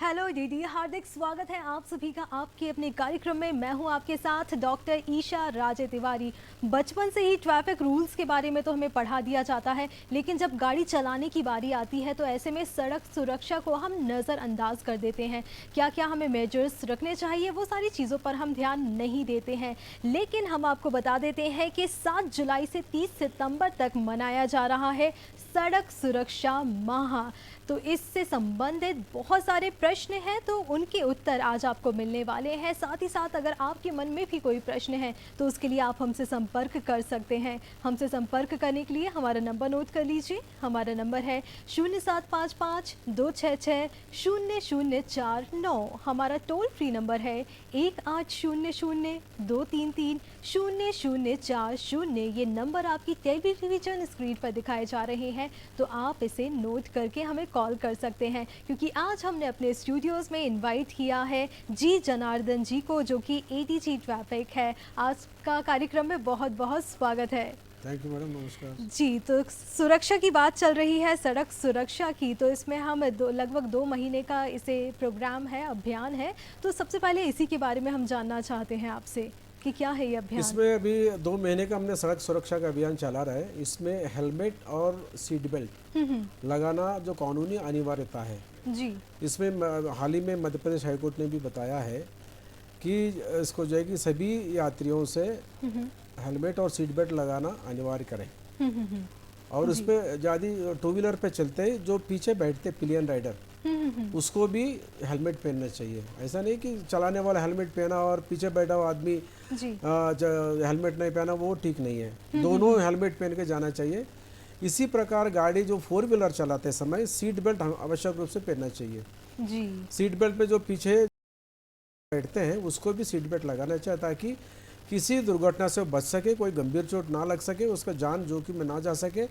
Hello दीदी, हार्दिक स्वागत है आप सभी का आपके अपने कार्यक्रम में। मैं हूं आपके साथ डॉक्टर ईशा राजे तिवारी। बचपन से ही ट्रैफिक रूल्स के बारे में तो हमें पढ़ा दिया जाता है, लेकिन जब गाड़ी चलाने की बारी आती है तो ऐसे में सड़क सुरक्षा को हम नज़रअंदाज कर देते हैं। क्या क्या हमें मेजर्स रखने चाहिए, वो सारी चीज़ों पर हम ध्यान नहीं देते हैं। लेकिन हम आपको बता देते हैं कि 7 जुलाई से 30 सितंबर तक मनाया जा रहा है सड़क सुरक्षा माह। तो इससे संबंधित बहुत सारे प्रश्न हैं, तो उनके उत्तर आज आपको मिलने वाले हैं। साथ ही साथ अगर आपके मन में भी कोई प्रश्न है तो उसके लिए आप हमसे संपर्क कर सकते हैं। हमसे संपर्क करने के लिए हमारा नंबर नोट कर लीजिए। हमारा नंबर है 0755-266-0049। हमारा टोल फ्री नंबर है 1800-233-0040। ये नंबर आपकी टेलीविजन स्क्रीन पर दिखाए जा रहे हैं, तो आप इसे नोट करके हमें कॉल कर सकते हैं। क्योंकि आज हमने अपने स्टूडियोज़ में इनवाइट किया है जी जनार्दन जी को, जो कि एडीजी ट्रैफिक है। आज का कार्यक्रम में बहुत बहुत स्वागत है। थैंक यू मैडम, नमस्कार जी, तो सुरक्षा की बात चल रही है, सड़क सुरक्षा की। तो इसमें हम लगभग 2 महीने का इसे प्रोग्राम है, अभियान है। तो सबसे पहले इसी के बारे में हम जानना चाहते हैं आपसे कि क्या है ये अभियान। इसमें अभी 2 महीने का हमने सड़क सुरक्षा का अभियान चला रहा है। इसमें हेलमेट और सीट बेल्ट लगाना जो कानूनी अनिवार्यता है जी। इसमें हाल ही में मध्य प्रदेश हाईकोर्ट ने भी बताया है कि इसको जो है कि सभी यात्रियों से हेलमेट और सीट बेल्ट लगाना अनिवार्य करें। और उस पर ज़्यादा टू व्हीलर पे चलते ही जो पीछे बैठते पिलियन राइडर उसको भी हेलमेट पहनना चाहिए। ऐसा नहीं कि चलाने वाला हेलमेट पहना और पीछे बैठा हुआ आदमी हेलमेट नहीं पहना, वो ठीक नहीं है। दोनों हेलमेट पहन के जाना चाहिए। इसी प्रकार गाड़ी जो 4 व्हीलर चलाते समय सीट बेल्ट आवश्यक रूप से पहनना चाहिए जी। सीट बेल्ट पे जो पीछे बैठते हैं उसको भी सीट बेल्ट लगाना चाहिए, ताकि किसी दुर्घटना से बच सके, कोई गंभीर चोट ना लग सके, उसका जान जोखिम में ना जा सके।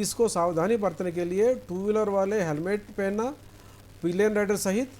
इसको सावधानी बरतने के लिए 2 व्हीलर वाले हेलमेट पहनना, पिलियन राइडर सहित,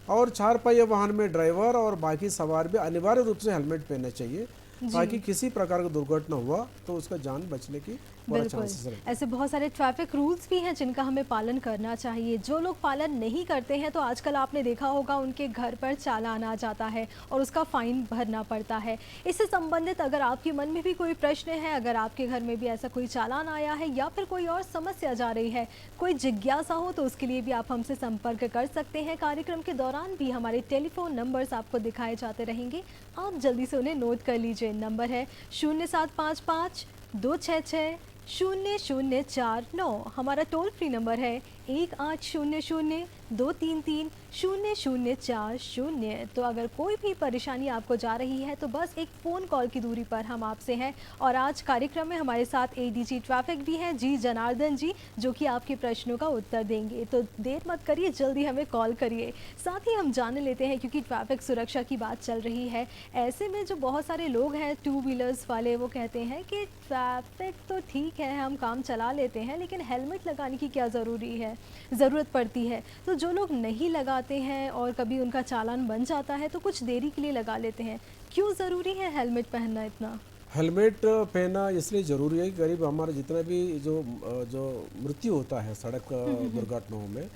और 4 पहिया वाहन में ड्राइवर और बाकी सवार भी अनिवार्य रूप से हेलमेट पहनना चाहिए, ताकि किसी प्रकार का दुर्घटना हुआ तो उसका जान बचने की बिल्कुल। ऐसे बहुत सारे ट्रैफिक रूल्स भी हैं जिनका हमें पालन करना चाहिए। जो लोग पालन नहीं करते हैं तो आजकल आपने देखा होगा उनके घर पर चालान आ जाता है और उसका फाइन भरना पड़ता है। इससे संबंधित अगर आपके मन में भी कोई प्रश्न है, अगर आपके घर में भी ऐसा कोई चालान आया है या फिर कोई और समस्या जा रही है, कोई जिज्ञासा हो, तो उसके लिए भी आप हमसे संपर्क कर सकते हैं। कार्यक्रम के दौरान भी हमारे टेलीफोन नंबर्स आपको दिखाए जाते रहेंगे, आप जल्दी से उन्हें नोट कर लीजिए। नंबर है 0755-266-0049। हमारा टोल फ्री नंबर है 1800-233-0040। तो अगर कोई भी परेशानी आपको जा रही है तो बस एक फ़ोन कॉल की दूरी पर हम आपसे हैं। और आज कार्यक्रम में हमारे साथ एडीजी ट्रैफिक भी हैं जी जनार्दन जी, जो कि आपके प्रश्नों का उत्तर देंगे। तो देर मत करिए, जल्दी हमें कॉल करिए। साथ ही हम जान लेते हैं, क्योंकि ट्रैफिक सुरक्षा की बात चल रही है, ऐसे में जो बहुत सारे लोग हैं 2 व्हीलर्स वाले, वो कहते हैं कि ट्रैफिक तो ठीक है, हम काम चला लेते हैं, लेकिन हेलमेट लगाने की क्या ज़रूरत पड़ती है। तो जो लोग नहीं लगाते हैं और कभी उनका चालान बन जाता है तो कुछ देरी के लिए लगा लेते हैं, क्यों ज़रूरी है हेलमेट पहनना इतना? हेलमेट पहनना इसलिए ज़रूरी है कि करीब हमारा जितना भी जो मृत्यु होता है सड़क दुर्घटनाओं में,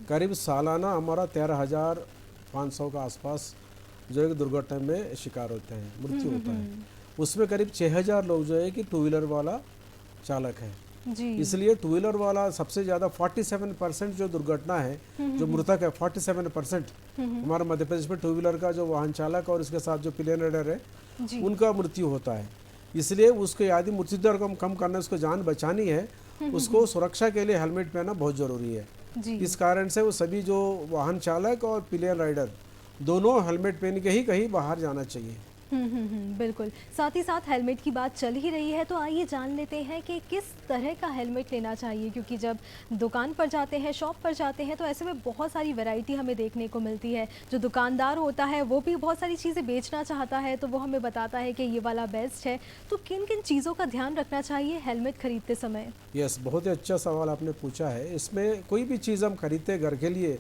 करीब सालाना हमारा 13,500 का आसपास जो है दुर्घटना में शिकार होते हैं, मृत्यु होता है। उसमें करीब 6,000 लोग जो है कि 2 व्हीलर वाला चालक है। इसलिए 2 व्हीलर वाला सबसे ज़्यादा 47% जो दुर्घटना है, जो मृतक है 47% हमारे मध्य प्रदेश में 2 व्हीलर का जो वाहन चालक और उसके साथ जो पिलियन राइडर है उनका मृत्यु होता है। इसलिए उसको यदि मृत्यु दर को कम करना, उसको जान बचानी है, उसको सुरक्षा के लिए हेलमेट पहनना बहुत ज़रूरी है। इस कारण से वो सभी जो वाहन चालक और पिलियन राइडर दोनों हेलमेट पहन के ही कहीं बाहर जाना चाहिए। बिल्कुल। साथ ही साथ हेलमेट की बात चल ही रही है तो आइए जान लेते हैं कि किस तरह का हेलमेट लेना चाहिए। क्योंकि जब दुकान पर जाते हैं, शॉप पर जाते हैं, तो ऐसे में बहुत सारी वैरायटी हमें देखने को मिलती है। जो दुकानदार होता है वो भी बहुत सारी चीज़ें बेचना चाहता है, तो वो हमें बताता है कि ये वाला बेस्ट है। तो किन किन चीज़ों का ध्यान रखना चाहिए हेलमेट खरीदते समय? यस, बहुत ही अच्छा सवाल आपने पूछा है। इसमें कोई भी चीज़ हम खरीदते घर के लिए,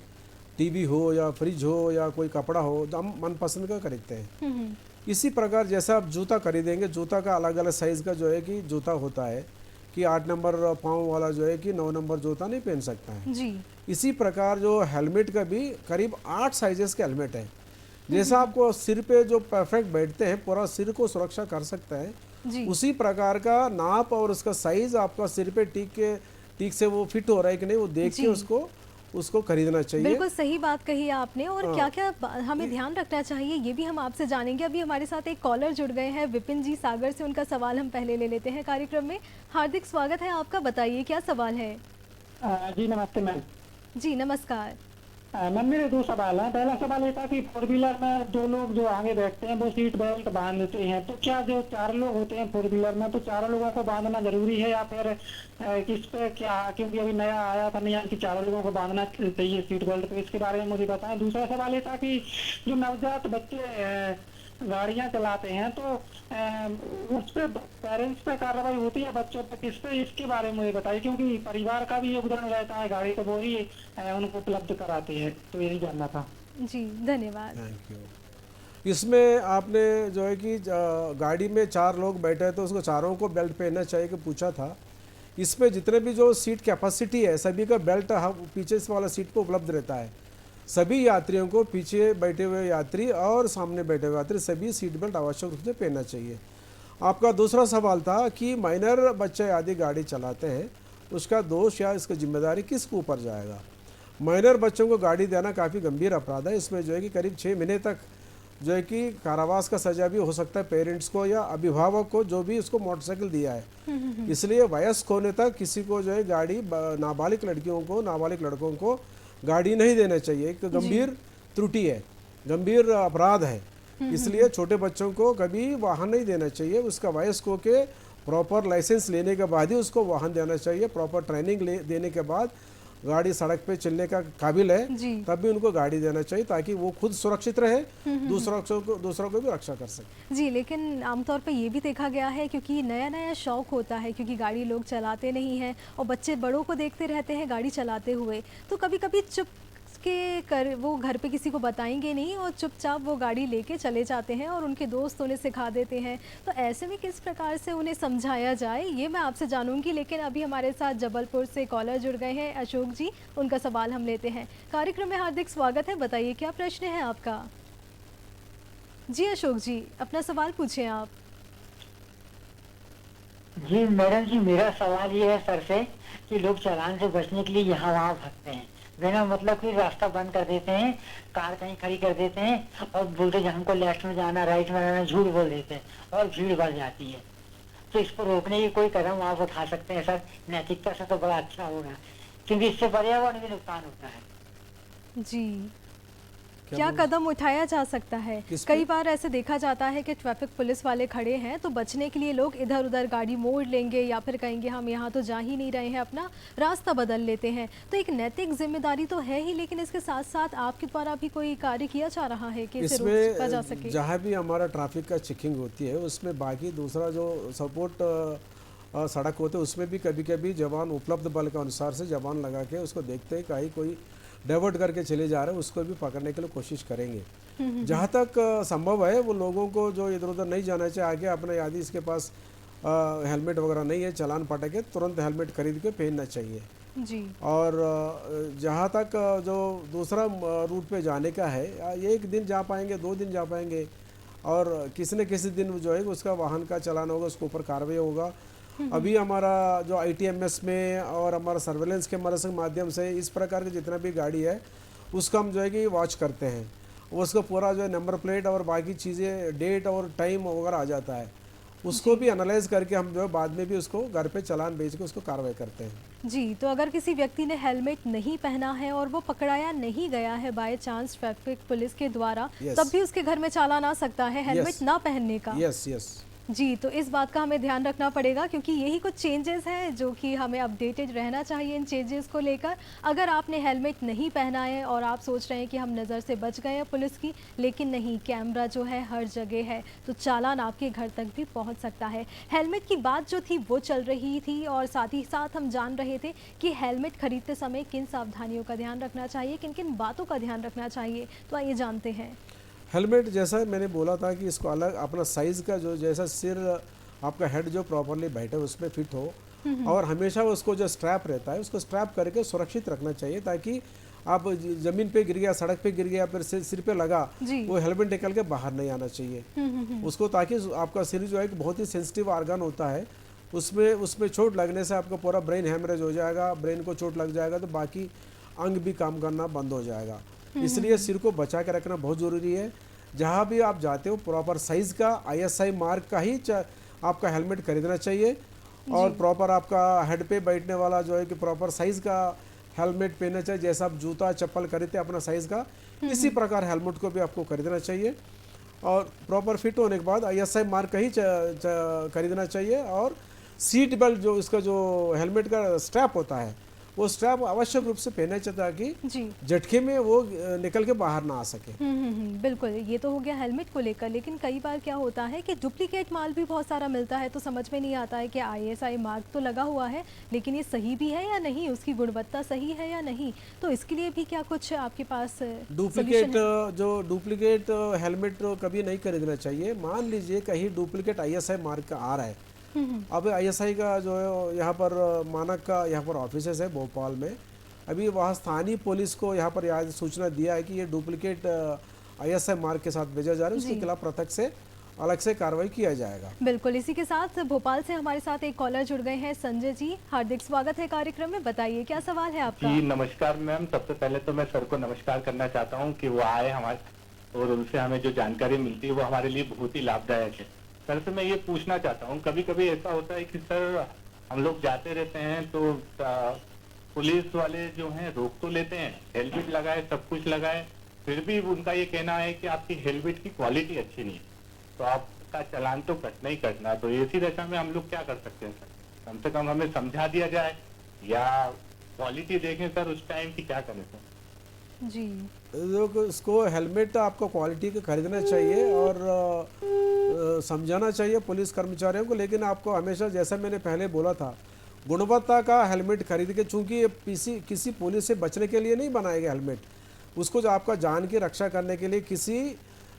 टीवी हो या फ्रिज हो या कोई कपड़ा हो, तो हम मनपसंद का खरीदते हैं। इसी प्रकार जैसा आप जूता खरीदेंगे, जूता का अलग अलग साइज़ का जो है कि जूता होता है। कि 8 नंबर पाँव वाला जो है कि 9 नंबर जूता नहीं पहन सकता है। जी। इसी प्रकार जो हेलमेट का भी करीब 8 साइजेस के हेलमेट है। जैसा आपको सिर पे जो परफेक्ट बैठते हैं, पूरा सिर को सुरक्षा कर सकता है, जी। उसी प्रकार का नाप और उसका साइज आपका सिर पे ठीक से वो फिट हो रहा है कि नहीं, वो देख के जी। उसको खरीदना चाहिए। बिल्कुल सही बात कही आपने। और क्या क्या हमें ध्यान रखना चाहिए ये भी हम आपसे जानेंगे। अभी हमारे साथ एक कॉलर जुड़ गए हैं, विपिन जी सागर से। उनका सवाल हम पहले ले लेते हैं कार्यक्रम में। हार्दिक स्वागत है आपका, बताइए क्या सवाल है। जी नमस्ते मैम। जी नमस्कार। मैम मेरे दो सवाल हैं। पहला सवाल ये था कि फोर व्हीलर में दो लोग जो आगे बैठते हैं वो सीट बेल्ट बांधते हैं, तो क्या जो 4 लोग होते हैं फोर व्हीलर में, तो 4 लोगों को बांधना जरूरी है या फिर किस पे क्या, क्योंकि अभी नया आया था नियम कि 4 लोगों को बांधना चाहिए सीट बेल्ट, तो इसके बारे में मुझे बताएं। दूसरा सवाल ये था कि जो नवजात बच्चे गाड़ियां चलाते हैं तो उस पे पेरेंट्स पे कार्रवाई होती है, बच्चों पे किस पे, इसके बारे में मुझे बताइए, क्योंकि परिवार का भी योगदान रहता है, गाड़ी तो वो ही उनको उपलब्ध कराते हैं, तो यही जानना था। जी धन्यवाद। Thank you. इसमें आपने जो है कि गाड़ी में 4 लोग बैठे हैं तो उसको चारों को बेल्ट पहनना चाहिए कि पूछा था। इसमें जितने भी जो सीट कैपेसिटी है सभी का बेल्ट पीछे से वाला सीट पे उपलब्ध रहता है। सभी यात्रियों को, पीछे बैठे हुए यात्री और सामने बैठे हुए यात्री, सभी सीट बेल्ट आवश्यक रूप से पहनना चाहिए। आपका दूसरा सवाल था कि माइनर बच्चे आदि गाड़ी चलाते हैं, उसका दोष या इसकी जिम्मेदारी किसके ऊपर जाएगा। माइनर बच्चों को गाड़ी देना काफ़ी गंभीर अपराध है। इसमें जो है कि करीब 6 महीने तक जो है कि कारावास का सजा भी हो सकता है पेरेंट्स को या अभिभावक को जो भी उसको मोटरसाइकिल दिया है। इसलिए वयस्क होने तक किसी को जो है गाड़ी, नाबालिग लड़कियों को, नाबालिग लड़कों को गाड़ी नहीं देना चाहिए। एक गंभीर त्रुटि है, गंभीर अपराध है। इसलिए छोटे बच्चों को कभी वाहन नहीं देना चाहिए। उसका वयस्क होके प्रॉपर लाइसेंस लेने के बाद ही उसको वाहन देना चाहिए। प्रॉपर ट्रेनिंग देने के बाद गाड़ी सड़क पे चलने का काबिल है तब भी उनको गाड़ी देना चाहिए, ताकि वो खुद सुरक्षित रहे, दूसरों को भी रक्षा कर सके। जी, लेकिन आमतौर पे ये भी देखा गया है, क्योंकि नया नया शौक होता है, क्योंकि गाड़ी लोग चलाते नहीं हैं और बच्चे बड़ों को देखते रहते हैं गाड़ी चलाते हुए, तो कभी कभी चुप के कर वो घर पे किसी को बताएंगे नहीं और चुपचाप वो गाड़ी लेके चले जाते हैं और उनके दोस्त उन्हें सिखा देते हैं। तो ऐसे में किस प्रकार से उन्हें समझाया जाए ये मैं आपसे जानूंगी। लेकिन अभी हमारे साथ जबलपुर से कॉलर जुड़ गए हैं, अशोक जी। उनका सवाल हम लेते हैं। कार्यक्रम में हार्दिक स्वागत है, बताइए क्या प्रश्न है आपका। जी अशोक जी, अपना सवाल पूछें आप। जी मैडम जी, मेरा सवाल ये है सर से कि लोग चालान से बचने के लिए यहाँ वहाँ भागते हैं, बिना मतलब कि रास्ता बंद कर देते हैं, कार कहीं खड़ी कर देते हैं और बोलते हैं हमको लेफ्ट में जाना, राइट में जाना, झूठ बोल देते हैं और भीड़ बढ़ जाती है। तो इसको रोकने की कोई कदम आप उठा सकते हैं सर? नैतिकता से तो बड़ा अच्छा होगा, क्योंकि इससे पर्यावरण भी नुकसान होता है। जी, क्या कदम उठाया जा सकता है? कई बार ऐसे देखा जाता है कि ट्रैफिक पुलिस वाले खड़े हैं तो बचने के लिए लोग इधर उधर गाड़ी मोड़ लेंगे या फिर कहेंगे हम यहाँ तो जा ही नहीं रहे हैं, अपना रास्ता बदल लेते हैं। तो एक नैतिक जिम्मेदारी तो है ही, लेकिन इसके साथ साथ आपके द्वारा भी कोई कार्य किया जा रहा है कि इसे रोका जा सके? जहाँ भी हमारा ट्रैफिक का चेकिंग होती है उसमें बाकी दूसरा जो सपोर्ट सड़क होते हैं उसमें भी कभी कभी जवान, उपलब्ध बल के अनुसार से जवान लगा के उसको देखते हैं कहीं कोई डाइवर्ट करके चले जा रहे हैं, उसको भी पकड़ने के लिए कोशिश करेंगे। जहाँ तक संभव है वो लोगों को जो इधर उधर नहीं जाना चाहिए, आगे अपना यदि इसके पास हेलमेट वगैरह नहीं है, चालान पटके तुरंत हेलमेट खरीद के पहनना चाहिए जी। और जहाँ तक जो दूसरा रूट पे जाने का है, एक दिन जा पाएंगे, 2 दिन जा पाएंगे और किसी न किसी दिन जो है उसका वाहन का चालान होगा, उसके ऊपर कार्रवाई होगा। अभी हमारा जो ITMS में और हमारा सर्वेलेंस के माध्यम से इस प्रकार की जितना भी गाड़ी है उसका हम जो है कि वॉच करते हैं, उसका पूरा जो है नंबर प्लेट और बाकी चीज़ें, डेट और टाइम वगैरह आ जाता है, उसको भी एनालाइज करके हम जो है बाद में भी उसको घर पे चालान भेज के उसको कार्रवाई करते हैं। जी, तो अगर किसी व्यक्ति ने हेलमेट नहीं पहना है और वो पकड़ाया नहीं गया है बाय चांस ट्रैफिक पुलिस के द्वारा, तब भी उसके घर में चालान आ सकता है हेलमेट ना पहनने का? यस। जी, तो इस बात का हमें ध्यान रखना पड़ेगा, क्योंकि यही कुछ चेंजेस हैं जो कि हमें अपडेटेड रहना चाहिए इन चेंजेस को लेकर। अगर आपने हेलमेट नहीं पहना है और आप सोच रहे हैं कि हम नज़र से बच गए हैं पुलिस की, लेकिन नहीं, कैमरा जो है हर जगह है, तो चालान आपके घर तक भी पहुंच सकता है। हेलमेट की बात जो थी वो चल रही थी और साथ ही साथ हम जान रहे थे कि हेलमेट खरीदते समय किन सावधानियों का ध्यान रखना चाहिए, किन किन बातों का ध्यान रखना चाहिए, तो आइए जानते हैं। हेलमेट जैसा मैंने बोला था कि इसको अलग अपना साइज़ का जो, जैसा सिर आपका हेड जो प्रॉपरली बैठे उसमें फिट हो, और हमेशा उसको जो स्ट्रैप रहता है उसको स्ट्रैप करके सुरक्षित रखना चाहिए, ताकि आप जमीन पे गिर गया, सड़क पे गिर गया, फिर सिर पे लगा, वो हेलमेट निकल के बाहर नहीं आना चाहिए उसको, ताकि आपका सिर जो है बहुत ही सेंसिटिव ऑर्गन होता है, उसमें चोट लगने से आपका पूरा ब्रेन हेमरेज हो जाएगा, ब्रेन को चोट लग जाएगा तो बाकी अंग भी काम करना बंद हो जाएगा। इसलिए सिर को बचा के रखना बहुत ज़रूरी है। जहाँ भी आप जाते हो प्रॉपर साइज़ का ISI मार्क का ही आपका हेलमेट खरीदना चाहिए, और प्रॉपर आपका हेड पे बैठने वाला जो है कि प्रॉपर साइज़ का हेलमेट पहनना चाहिए। जैसा आप जूता चप्पल खरीदते अपना साइज़ का, इसी प्रकार हेलमेट को भी आपको खरीदना चाहिए, और प्रॉपर फिट होने के बाद ISI मार्क का ही खरीदना चाहिए। और सीट बेल्ट जो इसका जो हेलमेट का स्ट्रैप होता है वो स्ट्रैप आवश्यक रूप से पहनना चाहिए, ताकि झटके में वो निकल के बाहर ना आ सके। बिल्कुल, ये तो हो गया हेलमेट को लेकर। लेकिन कई बार क्या होता है कि डुप्लीकेट माल भी बहुत सारा मिलता है, तो समझ में नहीं आता है कि ISI मार्क तो लगा हुआ है, लेकिन ये सही भी है या नहीं, उसकी गुणवत्ता सही है या नहीं, तो इसके लिए भी क्या कुछ आपके पास डुप्लीकेट हेलमेट कभी नहीं खरीदना चाहिए। मान लीजिए कहीं डुप्लीकेट ISI मार्क का आ रहा है, अब ISI का जो है यहाँ पर मानक का यहाँ पर ऑफिसेस है भोपाल में, अभी वहाँ स्थानीय पुलिस को यहाँ पर याद सूचना दिया है कि ये डुप्लीकेट ISI मार्क के साथ भेजा जा रहा है, उसके खिलाफ प्रत्यक्ष से अलग से कार्रवाई किया जाएगा। बिल्कुल, इसी के साथ भोपाल से हमारे साथ एक कॉलर जुड़ गए हैं, संजय जी, हार्दिक स्वागत है कार्यक्रम में। बताइए क्या सवाल है आपका? जी नमस्कार मैम, सबसे पहले तो मैं सर को नमस्कार करना चाहता हूँ कि वो आए हमारे और उनसे हमें जो जानकारी मिलती है वो हमारे लिए बहुत ही लाभदायक है। सर से मैं ये पूछना चाहता हूँ, कभी कभी ऐसा होता है कि सर हम लोग जाते रहते हैं तो पुलिस वाले जो हैं रोक तो लेते हैं, हेलमेट लगाए सब कुछ लगाए, फिर भी उनका ये कहना है कि आपकी हेलमेट की क्वालिटी अच्छी नहीं है, तो आपका चालान तो कटना ही कटना। तो ऐसी दशा में हम लोग क्या कर सकते हैं सर? कम से कम हमें समझा दिया जाए या क्वालिटी देखें सर उस टाइम की, क्या करें सर? जी, इसको हेलमेट आपको क्वालिटी का खरीदना चाहिए और समझाना चाहिए पुलिस कर्मचारियों को, लेकिन आपको हमेशा, जैसा मैंने पहले बोला था, गुणवत्ता का हेलमेट खरीद के, चूंकि ये किसी पुलिस से बचने के लिए नहीं बनाया गया हेलमेट, उसको जो आपका जान की रक्षा करने के लिए, किसी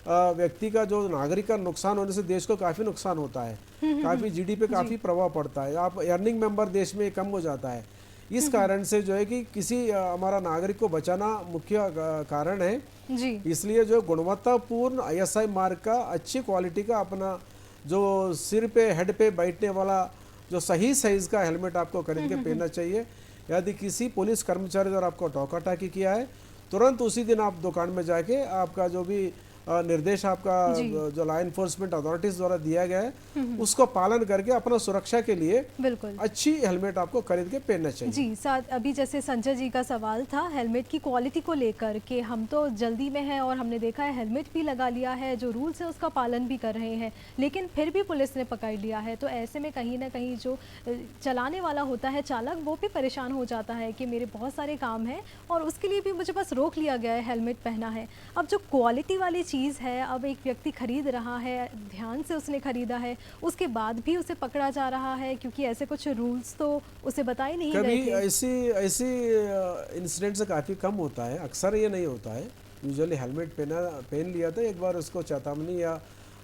व्यक्ति का जो नागरिक का नुकसान होने से देश को काफ़ी नुकसान होता है, काफ़ी GDP पे काफ़ी प्रभाव पड़ता है, आप अर्निंग मेंबर देश में कम हो जाता है। इस कारण से जो है कि किसी हमारा नागरिक को बचाना मुख्य कारण है जी। इसलिए जो गुणवत्तापूर्ण ISI मार्क का अच्छी क्वालिटी का अपना जो सिर पे हेड पे बैठने वाला जो सही साइज का हेलमेट आपको खरीद के पहनना चाहिए। यदि किसी पुलिस कर्मचारी द्वारा आपको टोका टाकी किया है, तुरंत उसी दिन आप दुकान में जाके आपका जो भी निर्देश आपका जो लॉ एनफोर्समेंट अथॉरिटीज द्वारा दिया गया है उसको पालन करके अपना सुरक्षा के लिए बिल्कुल अच्छी हेलमेट आपको खरीद के पहनना चाहिए। जी, साथ अभी जैसे संजय जी का सवाल था हेलमेट की क्वालिटी को लेकर के, हम तो जल्दी में हैं और हमने देखा है हेलमेट भी लगा लिया है, जो रूल्स है उसका पालन भी कर रहे हैं, लेकिन फिर भी पुलिस ने पकड़ लिया है, तो ऐसे में कहीं ना कहीं जो चलाने वाला होता है चालक, वो भी परेशान हो जाता है कि मेरे बहुत सारे काम हैं और उसके लिए भी मुझे बस रोक लिया गया है, हेलमेट पहना है। अब जो क्वालिटी वाली चीज़ है, अब एक व्यक्ति खरीद रहा है, ध्यान से उसने खरीदा है, उसके बाद भी उसे पकड़ा जा रहा है क्योंकि ऐसे कुछ रूल्स तो उसे बताए नहीं गए थे। ऐसी इंसिडेंट से काफ़ी कम होता है, अक्सर ये नहीं होता है। यूजुअली हेलमेट पहन लिया था, एक बार उसको चेतावनी या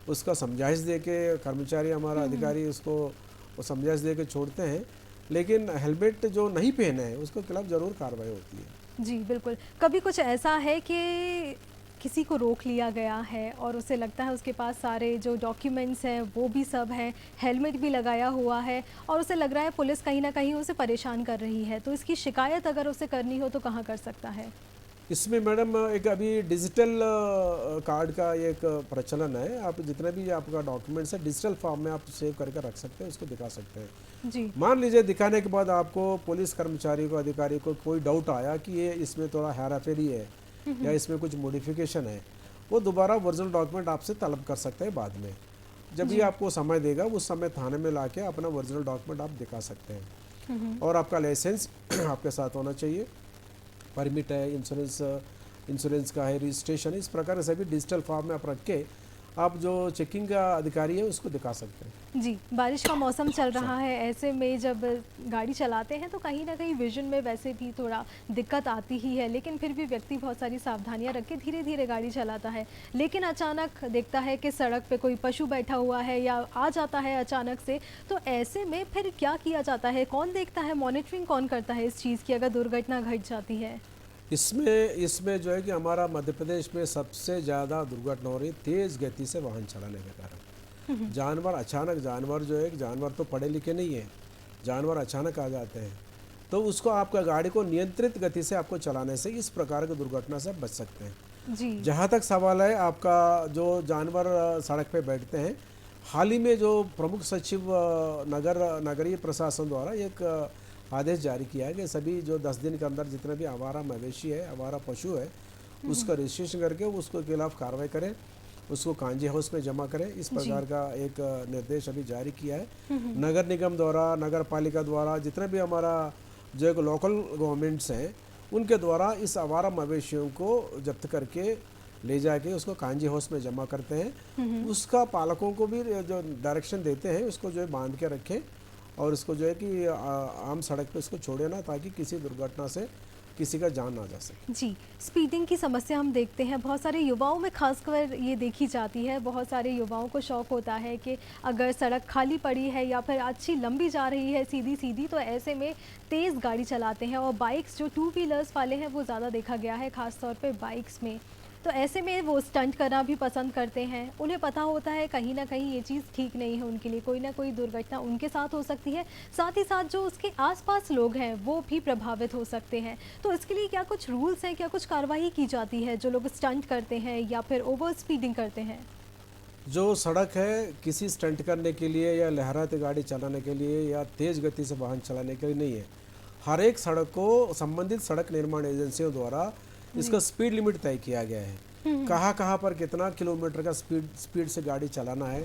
उसका समझाइश दे के कर्मचारी हमारा अधिकारी उसको समझाइश दे के छोड़ते हैं, लेकिन हेलमेट जो नहीं पहने हैं उसके खिलाफ ज़रूर कार्रवाई होती है। जी बिल्कुल। कभी कुछ ऐसा है कि किसी को रोक लिया गया है और उसे लगता है उसके पास सारे जो डॉक्यूमेंट्स हैं वो भी सब हैं, हेलमेट भी लगाया हुआ है और उसे लग रहा है पुलिस कहीं ना कहीं उसे परेशान कर रही है, तो इसकी शिकायत अगर उसे करनी हो तो कहाँ कर सकता है? इसमें मैडम एक अभी डिजिटल कार्ड का एक प्रचलन है, आप जितने भी आपका डॉक्यूमेंट्स है डिजिटल फॉर्म में आप सेव करके रख सकते हैं, उसको दिखा सकते हैं जी। मान लीजिए दिखाने के बाद आपको पुलिस कर्मचारी को, अधिकारी को कोई डाउट आया कि ये इसमें थोड़ा हेराफेरी है या इसमें कुछ मॉडिफिकेशन है, वो दोबारा ओरिजिनल डॉक्यूमेंट आपसे तलब कर सकते हैं बाद में, जब भी आपको समय देगा उस समय थाने में लाके अपना ओरिजिनल डॉक्यूमेंट आप दिखा सकते हैं। और आपका लाइसेंस आपके साथ होना चाहिए, परमिट है, इंश्योरेंस का है, रजिस्ट्रेशन, इस प्रकार से सभी डिजिटल फॉर्म में आप रख के आप जो चेकिंग का अधिकारी है उसको दिखा सकते हैं। जी, बारिश का मौसम चल रहा है, ऐसे में जब गाड़ी चलाते हैं तो कहीं ना कहीं विजन में वैसे भी थोड़ा दिक्कत आती ही है, लेकिन फिर भी व्यक्ति बहुत सारी सावधानियां रख के धीरे धीरे गाड़ी चलाता है। लेकिन अचानक देखता है कि सड़क पे कोई पशु बैठा हुआ है या आ जाता है अचानक से, तो ऐसे में फिर क्या किया जाता है? कौन देखता है, मॉनिटरिंग कौन करता है इस चीज़ की अगर दुर्घटना घट जाती है? इसमें जो है कि हमारा मध्य प्रदेश में सबसे ज़्यादा दुर्घटना हो रही है तेज़ गति से वाहन चलाने के कारण। जानवर जो है, जानवर तो पढ़े लिखे नहीं है, जानवर अचानक आ जाते हैं, तो उसको आपका गाड़ी को नियंत्रित गति से आपको चलाने से इस प्रकार की दुर्घटना से बच सकते हैं। जी। जहाँ तक सवाल है आपका, जो जानवर सड़क पे बैठते हैं, हाल ही में जो प्रमुख सचिव नगरीय प्रशासन द्वारा एक आदेश जारी किया है कि सभी जो 10 दिन के अंदर जितने भी आवारा मवेशी है, आवारा पशु है, उसका रजिस्ट्रेशन करके उसको खिलाफ कार्रवाई करें, उसको कांजी हाउस में जमा करें। इस प्रकार का एक निर्देश अभी जारी किया है नगर निगम द्वारा, नगर पालिका द्वारा, जितने भी हमारा जो एक लोकल गवर्नमेंट्स हैं उनके द्वारा इस आवारा मवेशियों को जब्त करके ले जाके उसको कांजी हाउस में जमा करते हैं। उसका पालकों को भी जो डायरेक्शन देते हैं उसको जो है बांध के रखें और इसको जो है कि आम सड़क पे इसको छोड़े ना, ताकि किसी दुर्घटना से किसी का जान ना जा सके। जी, स्पीडिंग की समस्या हम देखते हैं बहुत सारे युवाओं में खासकर ये देखी जाती है। बहुत सारे युवाओं को शौक होता है कि अगर सड़क खाली पड़ी है या फिर अच्छी लंबी जा रही है सीधी सीधी, तो ऐसे में तेज़ गाड़ी चलाते हैं। और बाइक्स जो टू व्हीलर्स वाले हैं वो ज़्यादा देखा गया है, ख़ास तौर पे बाइक्स में। तो ऐसे में वो स्टंट करना भी पसंद करते हैं। उन्हें पता होता है कहीं ना कहीं ये चीज़ ठीक नहीं है उनके लिए, कोई ना कोई दुर्घटना उनके साथ हो सकती है, साथ ही साथ जो उसके आसपास लोग हैं वो भी प्रभावित हो सकते हैं। तो इसके लिए क्या कुछ रूल्स हैं, क्या कुछ कार्रवाई की जाती है जो लोग स्टंट करते हैं या फिर ओवर स्पीडिंग करते हैं? जो सड़क है किसी स्टंट करने के लिए या लहराती गाड़ी चलाने के लिए या तेज़ गति से वाहन चलाने के लिए नहीं है। हर एक सड़क को संबंधित सड़क निर्माण एजेंसियों द्वारा इसका स्पीड लिमिट तय किया गया है। कहाँ पर कितना किलोमीटर का स्पीड से गाड़ी चलाना है।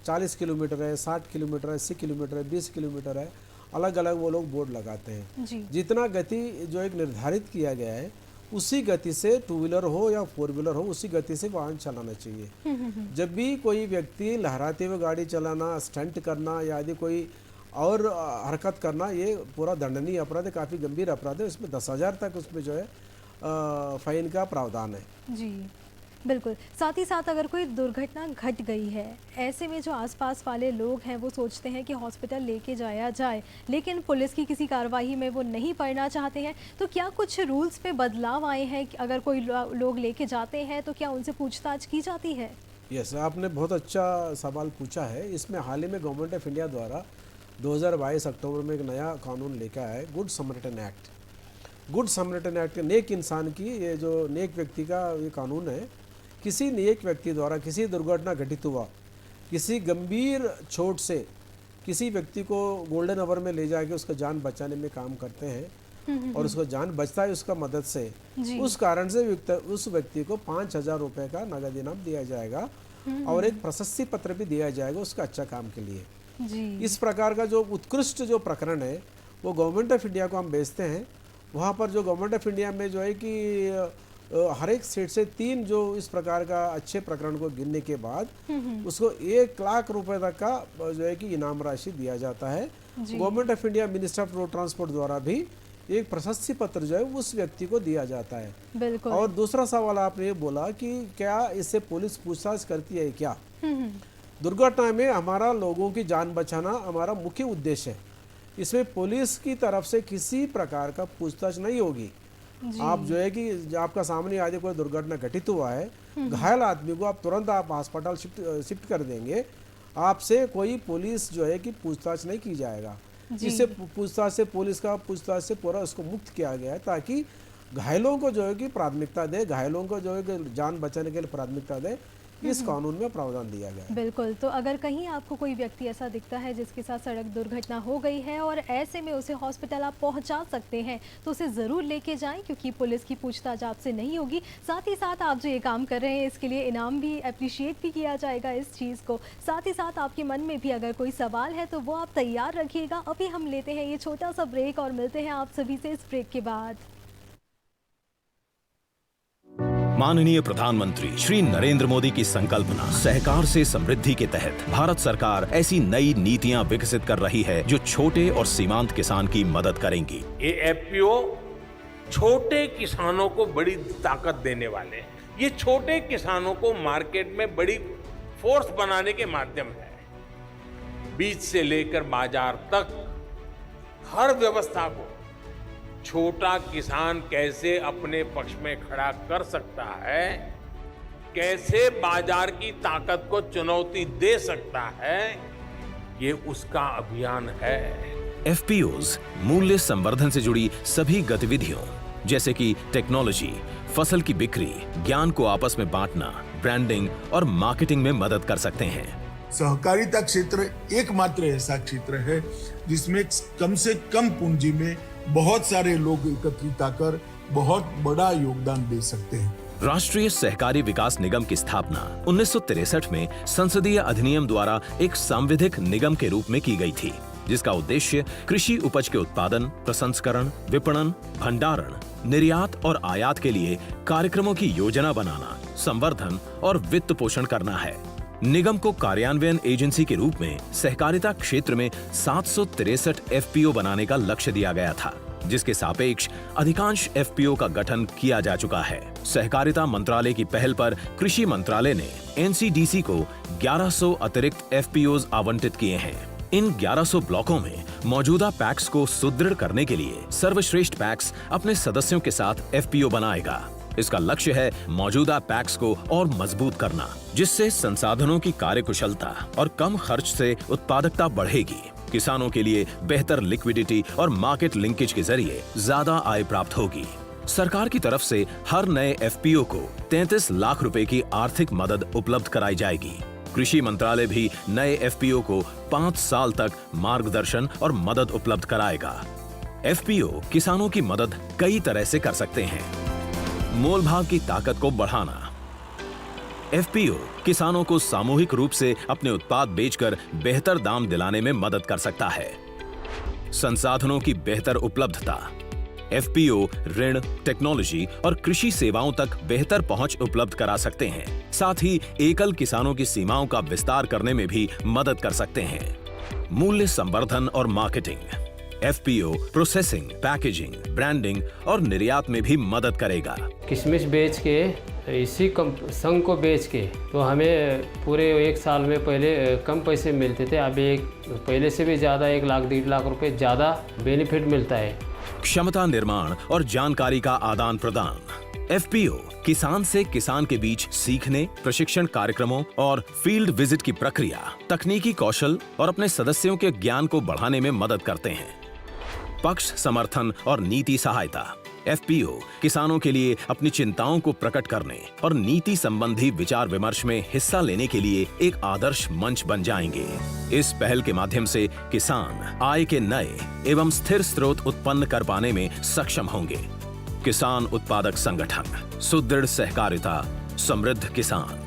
40 किलोमीटर है, 60 किलोमीटर है, 80 किलोमीटर है, 20 किलोमीटर है, अलग अलग वो लोग बोर्ड लगाते हैं। जितना गति जो एक निर्धारित किया गया है उसी गति से टू व्हीलर हो या फोर व्हीलर हो उसी गति से वाहन चलाना चाहिए। जब भी कोई व्यक्ति लहराते हुए गाड़ी चलाना, स्टंट करना या यदि कोई और हरकत करना, ये पूरा दंडनीय अपराध है, काफ़ी गंभीर अपराध है। इसमें 10,000 तक उसमें जो है फाइन का प्रावधान है। जी बिल्कुल। साथ ही साथ अगर कोई दुर्घटना घट गई है, ऐसे में जो आसपास वाले लोग हैं वो सोचते हैं कि हॉस्पिटल लेके जाया जाए, लेकिन पुलिस की किसी कार्रवाई में वो नहीं पड़ना चाहते हैं, तो क्या कुछ रूल्स पे बदलाव आए हैं कि अगर कोई लोग लेके जाते हैं तो क्या उनसे पूछताछ की जाती है? यस, आपने बहुत अच्छा सवाल पूछा है। इसमें हाल ही में गवर्नमेंट ऑफ इंडिया द्वारा 2022 अक्टूबर में एक नया कानून लेकर आया है, Good Samaritan Act. Good Samaritan Act, नेक इंसान की, ये जो नेक व्यक्ति का ये कानून है। किसी नेक व्यक्ति द्वारा किसी दुर्घटना घटित हुआ, किसी गंभीर चोट से किसी व्यक्ति को गोल्डन आवर में ले जाके उसका जान बचाने में काम करते हैं और उसका जान बचता है उसका मदद से, उस कारण से उस व्यक्ति को 5,000 रुपये का नगद इनाम दिया जाएगा और एक प्रशस्ति पत्र भी दिया जाएगा उसका अच्छा काम के लिए। इस प्रकार का जो उत्कृष्ट जो प्रकरण है वो गवर्नमेंट ऑफ इंडिया को हम भेजते हैं। वहाँ पर जो गवर्नमेंट ऑफ इंडिया में जो है कि हर एक स्टेट से 3 जो इस प्रकार का अच्छे प्रकरण को गिनने के बाद उसको 1 लाख रुपए तक का जो है कि इनाम राशि दिया जाता है। Government of India minister of road transport द्वारा भी एक प्रशस्ति पत्र जो है उस व्यक्ति को दिया जाता है। बिल्कुल। और दूसरा सवाल आपने ये बोला कि क्या इससे पुलिस पूछताछ करती है क्या? दुर्घटना में हमारा लोगों की जान बचाना हमारा मुख्य उद्देश्य है। इसमें पुलिस की तरफ से किसी प्रकार का पूछताछ नहीं होगी। आप जो है कि आपका सामने आज कोई दुर्घटना घटित हुआ है, घायल आदमी को आप तुरंत आप अस्पताल शिफ्ट कर देंगे, आपसे कोई पुलिस जो है कि पूछताछ नहीं की जाएगा। इससे पूछताछ से पूरा उसको मुक्त किया गया है ताकि घायलों को जो है कि प्राथमिकता दे, घायलों को जो है कि जान बचाने के लिए प्राथमिकता दे। इस कानून में प्रावधान दिया गया है। बिल्कुल। तो अगर कहीं आपको कोई व्यक्ति ऐसा दिखता है जिसके साथ सड़क दुर्घटना हो गई है और ऐसे में उसे हॉस्पिटल आप पहुंचा सकते हैं, तो उसे ज़रूर लेके जाएं, क्योंकि पुलिस की पूछताछ आपसे नहीं होगी। साथ ही साथ आप जो ये काम कर रहे हैं इसके लिए इनाम भी अप्रिशिएट भी किया जाएगा इस चीज़ को। साथ ही साथ आपके मन में भी अगर कोई सवाल है तो वो आप तैयार रखिएगा। अभी हम लेते हैं ये छोटा सा ब्रेक और मिलते हैं आप सभी से इस ब्रेक के बाद। माननीय प्रधानमंत्री श्री नरेंद्र मोदी की संकल्पना सहकार से समृद्धि के तहत भारत सरकार ऐसी नई नीतियां विकसित कर रही है जो छोटे और सीमांत किसान की मदद करेंगी। ये एफपीओ छोटे किसानों को बड़ी ताकत देने वाले हैं। ये छोटे किसानों को मार्केट में बड़ी फोर्स बनाने के माध्यम है। बीज से लेकर बाजार तक हर व्यवस्था को छोटा किसान कैसे अपने पक्ष में खड़ा कर सकता है, कैसे बाजार की ताकत को चुनौती दे सकता है, ये उसका अभियान है। एफपीओज मूल्य संवर्धन से जुड़ी सभी गतिविधियों जैसे कि टेक्नोलॉजी, फसल की बिक्री, ज्ञान को आपस में बांटना, ब्रांडिंग और मार्केटिंग में मदद कर सकते हैं। सहकारिता क्षेत्र एकमात्र ऐसा क्षेत्र है जिसमें कम से कम पूंजी में बहुत सारे लोग एकत्रित आकर बहुत बड़ा योगदान दे सकते हैं। राष्ट्रीय सहकारी विकास निगम की स्थापना 1963 में संसदीय अधिनियम द्वारा एक सांविधिक निगम के रूप में की गई थी, जिसका उद्देश्य कृषि उपज के उत्पादन, प्रसंस्करण, विपणन, भंडारण, निर्यात और आयात के लिए कार्यक्रमों की योजना बनाना, संवर्धन और वित्त पोषण करना है। निगम को कार्यान्वयन एजेंसी के रूप में सहकारिता क्षेत्र में 763 एफपीओ बनाने का लक्ष्य दिया गया था, जिसके सापेक्ष अधिकांश एफपीओ का गठन किया जा चुका है। सहकारिता मंत्रालय की पहल पर कृषि मंत्रालय ने एनसीडीसी को 1100 अतिरिक्त एफपीओज आवंटित किए हैं। इन 1100 ब्लॉकों में मौजूदा पैक्स को सुदृढ़ करने के लिए सर्वश्रेष्ठ पैक्स अपने सदस्यों के साथ एफपीओ बनाएगा। इसका लक्ष्य है मौजूदा पैक्स को और मजबूत करना, जिससे संसाधनों की कार्यकुशलता और कम खर्च से उत्पादकता बढ़ेगी। किसानों के लिए बेहतर लिक्विडिटी और मार्केट लिंकेज के जरिए ज्यादा आय प्राप्त होगी। सरकार की तरफ से हर नए एफपीओ को 33 लाख रुपए की आर्थिक मदद उपलब्ध कराई जाएगी। कृषि मंत्रालय भी नए एफपीओ को 5 साल तक मार्गदर्शन और मदद उपलब्ध कराएगा। एफपीओ किसानों की मदद कई तरह से कर सकते हैं। मोल भाव की ताकत को बढ़ाना। एफपीओ किसानों को सामूहिक रूप से अपने उत्पाद बेचकर बेहतर दाम दिलाने में मदद कर सकता है। संसाधनों की बेहतर उपलब्धता। एफपीओ ऋण, टेक्नोलॉजी और कृषि सेवाओं तक बेहतर पहुंच उपलब्ध करा सकते हैं। साथ ही एकल किसानों की सीमाओं का विस्तार करने में भी मदद कर सकते हैं। मूल्य संवर्धन और marketing. FPO processing, packaging, branding और निर्यात में भी मदद करेगा। किशमिश बेच के इसी संघ को बेच के तो हमें पूरे 1 साल में पहले कम पैसे मिलते थे, अभी पहले से भी ज़्यादा 1 लाख 1.5 लाख रुपए ज़्यादा बेनिफिट मिलता है। क्षमता निर्माण और जानकारी का आदान प्रदान। एफपीओ किसान से किसान के बीच सीखने, प्रशिक्षण कार्यक्रमों और फील्ड विजिट की प्रक्रिया, तकनीकी कौशल और अपने सदस्यों के ज्ञान को बढ़ाने में मदद करते हैं। पक्ष समर्थन और नीति सहायता। एफपीओ किसानों के लिए अपनी चिंताओं को प्रकट करने और नीति संबंधी विचार विमर्श में हिस्सा लेने के लिए एक आदर्श मंच बन जाएंगे। इस पहल के माध्यम से किसान आय के नए एवं स्थिर स्रोत उत्पन्न कर पाने में सक्षम होंगे। किसान उत्पादक संगठन, सुदृढ़ सहकारिता, समृद्ध किसान।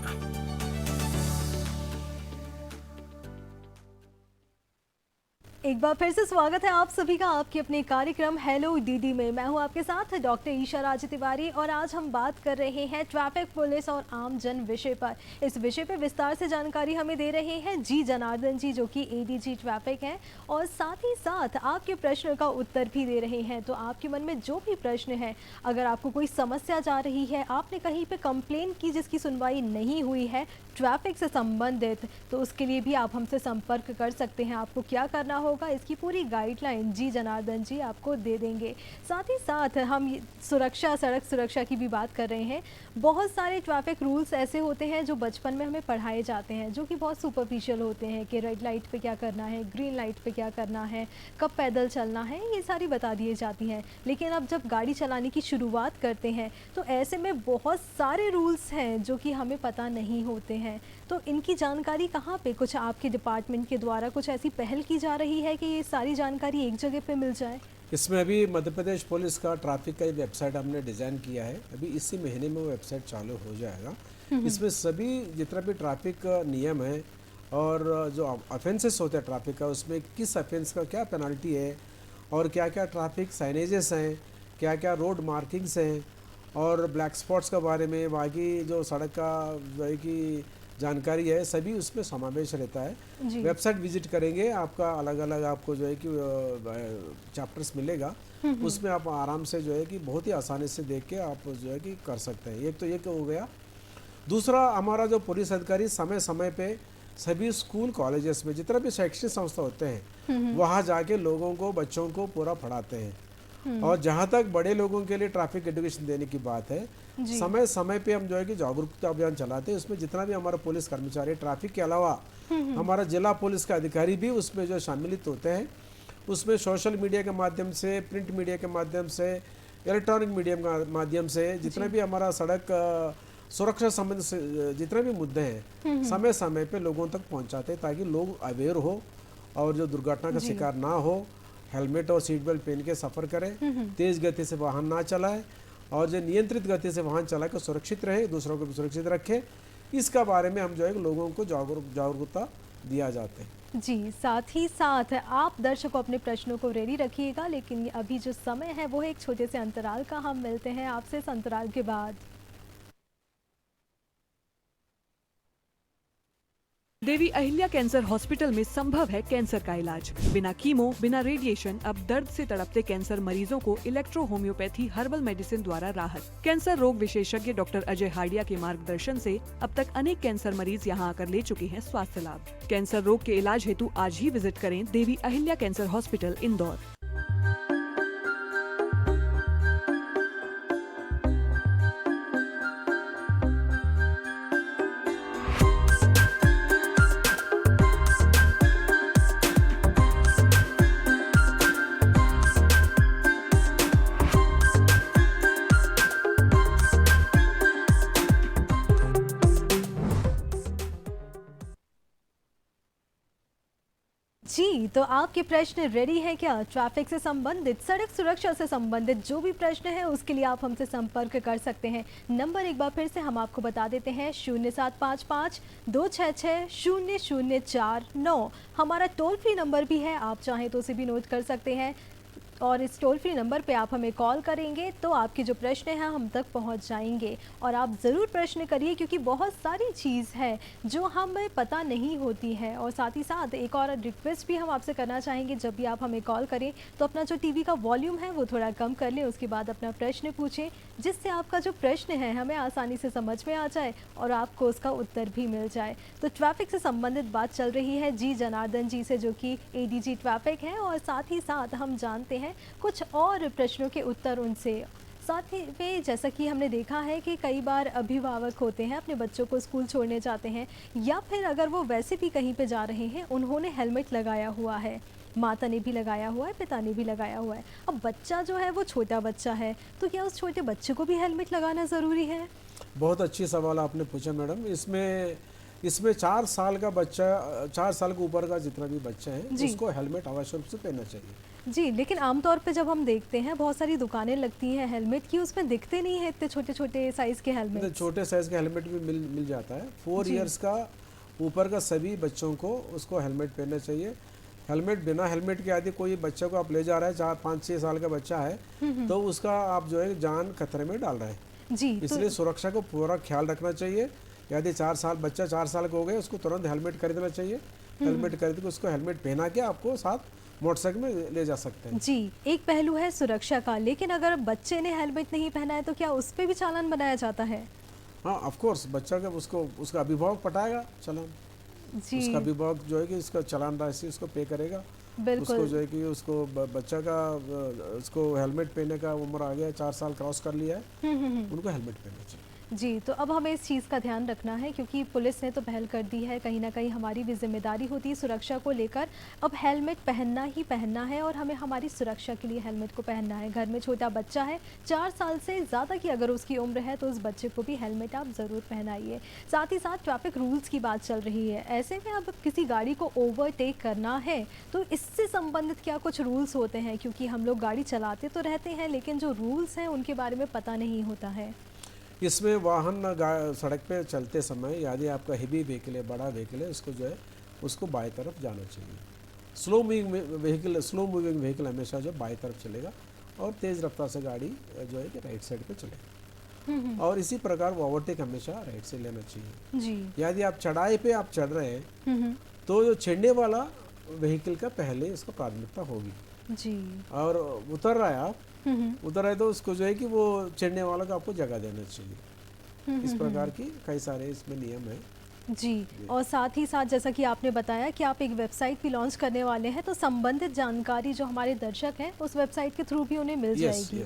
एक बार फिर से स्वागत है आप सभी का आपके अपने कार्यक्रम हेलो दीदी में। मैं हूं आपके साथ डॉक्टर ईशा राजे तिवारी और आज हम बात कर रहे हैं ट्रैफिक पुलिस और आम जन विषय पर। इस विषय पर विस्तार से जानकारी हमें दे रहे हैं जी जनार्दन जी, जो कि एडीजी ट्रैफिक हैं, और साथ ही साथ आपके प्रश्न का उत्तर भी दे रहे हैं। तो आपके मन में जो भी प्रश्न है, अगर आपको कोई समस्या जा रही है, आपने कहीं पे कंप्लेन की जिसकी सुनवाई नहीं हुई है ट्रैफिक से संबंधित, तो उसके लिए भी आप हमसे संपर्क कर सकते हैं। आपको क्या करना होगा, इसकी पूरी गाइडलाइन जी जनार्दन जी आपको दे देंगे। साथ ही साथ हम सुरक्षा, सड़क सुरक्षा की भी बात कर रहे हैं। बहुत सारे ट्रैफिक रूल्स ऐसे होते हैं जो बचपन में हमें पढ़ाए जाते हैं, जो कि बहुत सुपरफिशियल होते हैं कि रेड लाइट पे क्या करना है, ग्रीन लाइट पे क्या करना है, कब पैदल चलना है, ये सारी बता दी जाती हैं। लेकिन अब जब गाड़ी चलाने की शुरुआत करते हैं तो ऐसे में बहुत सारे रूल्स हैं जो कि हमें पता नहीं होते हैं। तो इनकी जानकारी कहाँ पे, कुछ आपके डिपार्टमेंट के द्वारा कुछ ऐसी पहल की जा रही है कि ये सारी जानकारी एक जगह पे मिल जाए? इसमें अभी मध्य प्रदेश पुलिस का ट्रैफिक का एक वेबसाइट हमने डिज़ाइन किया है। अभी इसी महीने में वो वेबसाइट चालू हो जाएगा। इसमें सभी जितना भी ट्रैफिक नियम है और जो ऑफेंसेस होते हैं ट्रैफिक का, उसमें किस ऑफेंस का क्या पेनल्टी है और क्या क्या ट्रैफिक साइनेजेस हैं, क्या क्या रोड मार्किंग्स हैं और ब्लैक स्पॉट्स के बारे में, बाकी जो सड़क का जो है कि जानकारी है, सभी उसमें समावेश रहता है। वेबसाइट विजिट करेंगे, आपका अलग अलग आपको जो है कि चैप्टर्स मिलेगा, उसमें आप आराम से जो है कि बहुत ही आसानी से देख के आप जो है कि कर सकते हैं। एक तो ये हो गया। दूसरा, हमारा जो पुलिस अधिकारी समय समय पे सभी स्कूल कॉलेजेस में जितना भी शैक्षणिक संस्था होते हैं वहाँ जाके लोगों को, बच्चों को पूरा पढ़ाते हैं। और जहाँ तक बड़े लोगों के लिए ट्रैफिक एजुकेशन देने की बात है, समय समय पे हम जो है कि जागरूकता अभियान चलाते हैं। उसमें जितना भी हमारा पुलिस कर्मचारी, ट्रैफिक के अलावा हमारा जिला पुलिस का अधिकारी भी उसमें जो सम्मिलित होते हैं। उसमें सोशल मीडिया के माध्यम से, प्रिंट मीडिया के माध्यम से, इलेक्ट्रॉनिक मीडिया के माध्यम से जितना भी हमारा सड़क सुरक्षा संबंध से जितने भी मुद्दे हैं समय समय पे लोगों तक पहुंचाते हैं, ताकि लोग अवेयर हो और जो दुर्घटना का शिकार ना हो। हेलमेट और सीट बेल्ट पहन के सफ़र करें, तेज़ गति से वाहन ना चलाएं और जो नियंत्रित गति से वाहन चला के सुरक्षित रहे, दूसरों को भी सुरक्षित रखें। इसका बारे में हम जो है लोगों को जागरूकता दिया जाते हैं। जी, साथ ही साथ आप दर्शकों अपने प्रश्नों को रेडी रखिएगा, लेकिन अभी जो समय है वो है एक छोटे से अंतराल का। हम मिलते हैं आपसे इस अंतराल के बाद। देवी अहिल्या कैंसर हॉस्पिटल में संभव है कैंसर का इलाज। बिना कीमो, बिना रेडिएशन अब दर्द से तड़पते कैंसर मरीजों को इलेक्ट्रो होम्योपैथी हर्बल मेडिसिन द्वारा राहत। कैंसर रोग विशेषज्ञ डॉक्टर अजय हाडिया के मार्गदर्शन से अब तक अनेक कैंसर मरीज यहां आकर ले चुके हैं स्वास्थ्य लाभ। कैंसर रोग के इलाज हेतु आज ही विजिट करें देवी अहिल्या कैंसर हॉस्पिटल, इंदौर। जी, तो आपके प्रश्न रेडी है क्या? ट्रैफिक से संबंधित, सड़क सुरक्षा से संबंधित जो भी प्रश्न है उसके लिए आप हमसे संपर्क कर सकते हैं। नंबर एक बार फिर से हम आपको बता देते हैं, 0755 266 0049। हमारा टोल फ्री नंबर भी है, आप चाहें तो उसे भी नोट कर सकते हैं। और इस टोल फ्री नंबर पे आप हमें कॉल करेंगे तो आपके जो प्रश्न हैं हम तक पहुंच जाएंगे। और आप ज़रूर प्रश्न करिए, क्योंकि बहुत सारी चीज़ है जो हमें पता नहीं होती है। और साथ ही साथ एक और रिक्वेस्ट भी हम आपसे करना चाहेंगे, जब भी आप हमें कॉल करें तो अपना जो टीवी का वॉल्यूम है वो थोड़ा कम कर लें, उसके बाद अपना प्रश्न पूछें, जिससे आपका जो प्रश्न है हमें आसानी से समझ में आ जाए और आपको उसका उत्तर भी मिल जाए। तो ट्रैफिक से संबंधित बात चल रही है जी जनार्दन जी से, जो कि एडीजी ट्रैफिक है, और साथ ही साथ हम जानते हैं कुछ और प्रश्नों के उत्तर उनसे। साथ ही में जैसा कि हमने देखा है कि कई बार अभिभावक होते हैं, अपने बच्चों को स्कूल छोड़ने जाते हैं, या फिर अगर वो वैसे भी कहीं पे जा रहे हैं, उन्होंने हेलमेट लगाया हुआ है, माता ने भी लगाया हुआ है, पिता ने भी लगाया हुआ है। अब बच्चा जो है वो छोटा बच्चा है, तो क्या उस छोटे बच्चे को भी हेलमेट लगाना ज़रूरी है? बहुत अच्छी सवाल आपने पूछा मैडम। इसमें 4 साल का बच्चा, 4 साल के ऊपर का जितना भी बच्चा है उसको हेलमेट आवश्यक रूप से पहनना चाहिए। जी, लेकिन आमतौर पे जब हम देखते हैं बहुत सारी दुकानें लगती हैं हेलमेट की, उसमें दिखते नहीं है इतने छोटे छोटे साइज़ के हेलमेट। छोटे साइज़ का हेलमेट भी मिल जाता है। 4 इयर्स का ऊपर का सभी बच्चों को उसको हेलमेट पहनना चाहिए। हेलमेट, बिना हेलमेट के यदि कोई बच्चे को आप ले जा रहे हैं, 4-5-6 साल का बच्चा है, तो उसका आप जो है जान खतरे में डाल रहे हैं जी। इसलिए सुरक्षा को पूरा ख्याल रखना चाहिए। यदि 4 साल का हो गए, उसको तुरंत हेलमेट खरीदना चाहिए। हेलमेट खरीद के उसको हेलमेट पहना के आपको साथ मोटरसाइकिल में ले जा सकते हैं जी। एक पहलू है सुरक्षा का, लेकिन अगर बच्चे ने हेलमेट नहीं पहना है तो क्या उस पर भी चालान बनाया जाता है? हाँ, ऑफ कोर्स। बच्चा का उसका अभिभावक पटाएगा चालान जी। उसका अभिभावक जो है कि इसका चालान राशि उसको पे करेगा। उसको जो है कि उसको बच्चा का उसको हेलमेट पहनने का उम्र आ गया, 4 साल क्रॉस कर लिया है, उनको हेलमेट पहनना चाहिए जी। तो अब हमें इस चीज़ का ध्यान रखना है, क्योंकि पुलिस ने तो पहल कर दी है, कहीं ना कहीं हमारी भी जिम्मेदारी होती है सुरक्षा को लेकर। अब हेलमेट पहनना ही पहनना है और हमें हमारी सुरक्षा के लिए हेलमेट को पहनना है। घर में छोटा बच्चा है, 4 साल से ज़्यादा की अगर उसकी उम्र है, तो उस बच्चे को भी हेलमेट आप ज़रूर पहनाइए। साथ ही साथ ट्रैफिक रूल्स की बात चल रही है, ऐसे में अब किसी गाड़ी को ओवरटेक करना है तो इससे संबंधित क्या कुछ रूल्स होते हैं? क्योंकि हम लोग गाड़ी चलाते तो रहते हैं, लेकिन जो रूल्स हैं उनके बारे में पता नहीं होता है। इसमें वाहन सड़क पे चलते समय यदि आपका हेवी व्हीकल है, बड़ा व्हीकल है, उसको जो है उसको बाएं तरफ जाना चाहिए। स्लो मूविंग व्हीकल हमेशा जो बाएं तरफ चलेगा और तेज़ रफ्तार से गाड़ी जो है कि राइट साइड पे चलेगा। और इसी प्रकार वो ओवरटेक हमेशा राइट से लेना चाहिए जी। यदि आप चढ़ाई पे आप चढ़ रहे हैं तो जो चढ़ने वाला व्हीकल का पहले इसको प्राथमिकता होगी जी। और उतर रहा है आप उतर रहे तो उसको जो है कि वो चढ़ने वाला को आपको जगह देना चाहिए। इस प्रकार की कई सारे इसमें नियम है जी। और साथ ही साथ जैसा कि आपने बताया कि आप एक वेबसाइट भी लॉन्च करने वाले हैं, तो संबंधित जानकारी जो हमारे दर्शक हैं उस वेबसाइट के थ्रू भी उन्हें मिल जाएगी।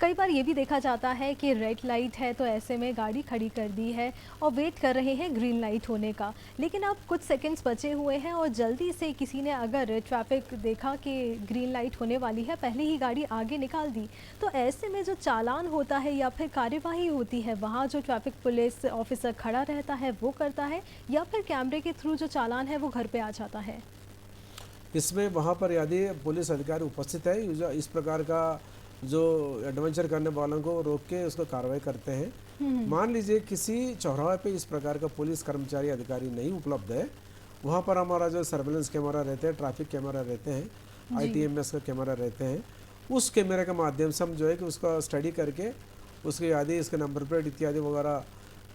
कई बार ये भी देखा जाता है कि रेड लाइट है तो ऐसे में गाड़ी खड़ी कर दी है और वेट कर रहे हैं ग्रीन लाइट होने का, लेकिन अब कुछ सेकंड्स बचे हुए हैं और जल्दी से किसी ने अगर ट्रैफिक देखा कि ग्रीन लाइट होने वाली है, पहले ही गाड़ी आगे निकाल दी, तो ऐसे में जो चालान होता है या फिर कार्यवाही होती है वहाँ जो ट्रैफिक पुलिस ऑफिसर खड़ा रहता है वो करता है, या फिर कैमरे के थ्रू जो चालान है वो घर पे आ जाता है? इसमें वहाँ पर यदि पुलिस अधिकारी उपस्थित है, इस प्रकार का जो एडवेंचर करने वालों को रोक के उसको कार्रवाई करते हैं। मान लीजिए किसी चौराहे पे इस प्रकार का पुलिस कर्मचारी अधिकारी नहीं उपलब्ध है, वहाँ पर हमारा जो सर्वेलेंस कैमरा रहते हैं, ट्रैफिक कैमरा रहते हैं, ITMS का कैमरा रहते हैं, उस कैमरे के माध्यम से हम जो है कि उसका स्टडी करके उसके यदि इसके नंबर प्लेट इत्यादि वगैरह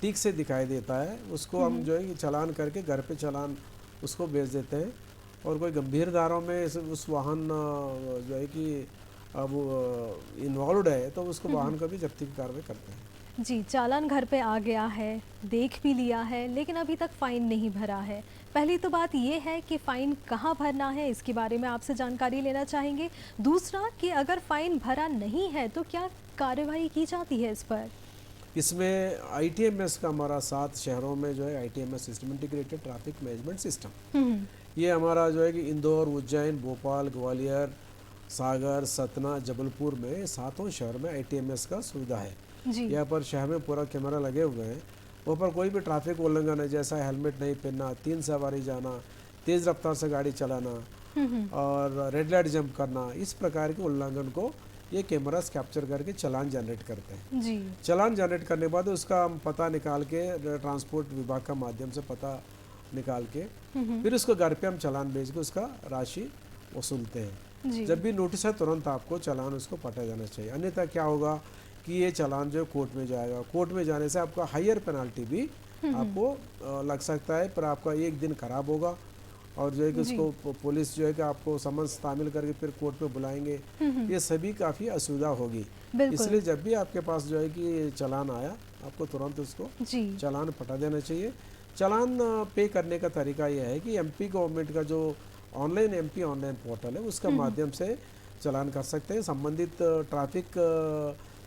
ठीक से दिखाई देता है, उसको हम जो है कि चालान करके घर पे चालान उसको भेज देते हैं। और कोई गंभीर धाराओं में उस वाहन जो है कि अब इन्वॉल्व है तो उसको वाहन का भी जब्ती की कार्रवाई करते हैं। जी। चालान घर पे आ गया है, देख भी लिया है, लेकिन अभी तक फ़ाइन नहीं भरा है। पहली तो बात ये है कि फ़ाइन कहाँ भरना है, इसके बारे में आपसे जानकारी लेना चाहेंगे। दूसरा कि अगर फ़ाइन भरा नहीं है तो क्या कार्रवाई की जाती है इस पर? इसमें ITMS का हमारा 7 शहरों में जो है ITMS system, integrated traffic management system, ये हमारा जो है कि इंदौर, उज्जैन, भोपाल, ग्वालियर, सागर, सतना, जबलपुर में 7 शहर में ITMS का सुविधा है। यहाँ पर शहर में पूरा कैमरा लगे हुए हैं। वहाँ पर कोई भी ट्रैफिक उल्लंघन है, जैसा हेलमेट नहीं पहनना, 3 सवारी जाना, तेज़ रफ्तार से गाड़ी चलाना और रेड लाइट जंप करना, इस प्रकार के उल्लंघन को ये कैमरास कैप्चर करके चालान जनरेट करते हैं जी। चालान जनरेट करने के बाद उसका हम पता निकाल के ट्रांसपोर्ट विभाग का माध्यम से पता निकाल के फिर उसको घर पे हम चालान भेज के उसका राशि वसूलते हैं। जब भी नोटिस है तुरंत आपको चालान उसको पटा जाना चाहिए, अन्यथा क्या होगा कि ये चालान जो कोर्ट में जाएगा, कोर्ट में जाने से आपका हायर पेनाल्टी भी आपको लग सकता है, पर आपका एक दिन खराब होगा और जो है कि उसको पुलिस जो है कि आपको समन्स तामील करके फिर कोर्ट में बुलाएंगे, ये सभी काफ़ी असुविधा होगी। इसलिए जब भी आपके पास जो है कि चालान आया आपको तुरंत उसको चालान पटा देना चाहिए। चालान पे करने का तरीका यह है कि MP गवर्नमेंट का जो ऑनलाइन MP ऑनलाइन पोर्टल है उसका माध्यम से चालान कर सकते हैं, संबंधित ट्रैफिक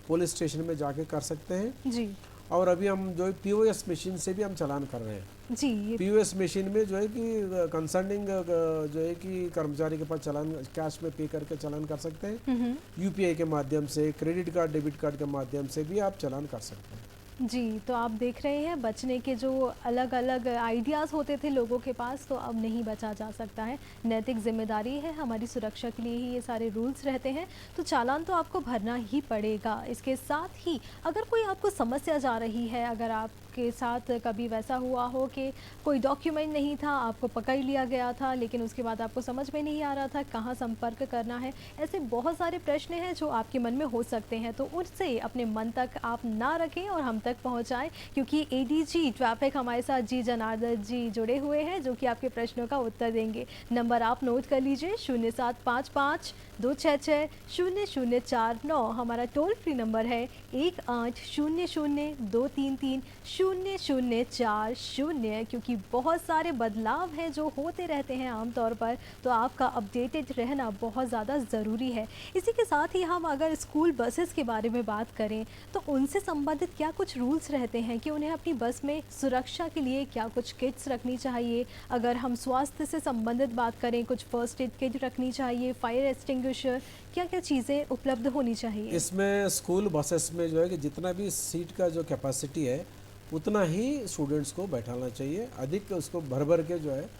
पुलिस स्टेशन में जाके कर सकते हैं जी। और अभी हम जो POS मशीन से भी हम चालान कर रहे हैं जी। POS मशीन में जो है कि कंसर्निंग जो है कि कर्मचारी के पास चालान कैश में पे करके चालान कर सकते हैं, UPI के माध्यम से, क्रेडिट कार्ड, डेबिट कार्ड के माध्यम से भी आप चालान कर सकते हैं जी। तो आप देख रहे हैं बचने के जो अलग अलग आइडियाज़ होते थे लोगों के पास, तो अब नहीं बचा जा सकता है। नैतिक जिम्मेदारी है, हमारी सुरक्षा के लिए ही ये सारे रूल्स रहते हैं, तो चालान तो आपको भरना ही पड़ेगा। इसके साथ ही अगर कोई आपको समस्या जा रही है, अगर आपके साथ कभी वैसा हुआ हो कि कोई डॉक्यूमेंट नहीं था, आपको पकड़ लिया गया था, लेकिन उसके बाद आपको समझ में नहीं आ रहा था कहाँ संपर्क करना है, ऐसे बहुत सारे प्रश्न हैं जो आपके मन में हो सकते हैं, तो उनसे अपने मन तक आप ना रखें और हम तक पहुंचाएं, क्योंकि ADG ट्रैफिक हमारे साथ जी जनार्दन जी जुड़े हुए हैं जो कि आपके प्रश्नों का उत्तर देंगे। नंबर आप नोट कर लीजिए 0755 266 0049। हमारा टोल फ्री नंबर है 1800 233 0040। क्योंकि बहुत सारे बदलाव हैं जो होते रहते हैं आमतौर पर, तो आपका अपडेटेड रहना बहुत ज़्यादा ज़रूरी है। इसी के साथ ही हम अगर स्कूल बसेस के बारे में बात करें तो उनसे संबंधित क्या कुछ रूल्स रहते हैं कि उन्हें अपनी बस में सुरक्षा के लिए क्या कुछ किट्स रखनी चाहिए। अगर हम स्वास्थ्य से संबंधित बात करें, कुछ फर्स्ट एड किट रखनी चाहिए, फायर एक्सटिंग्विशर, क्या क्या चीज़ें उपलब्ध होनी चाहिए। इसमें स्कूल बसेस में जो है कि जितना भी सीट का जो कैपेसिटी है उतना ही स्टूडेंट्स को बैठाना चाहिए, अधिक उसको भर भर के जो है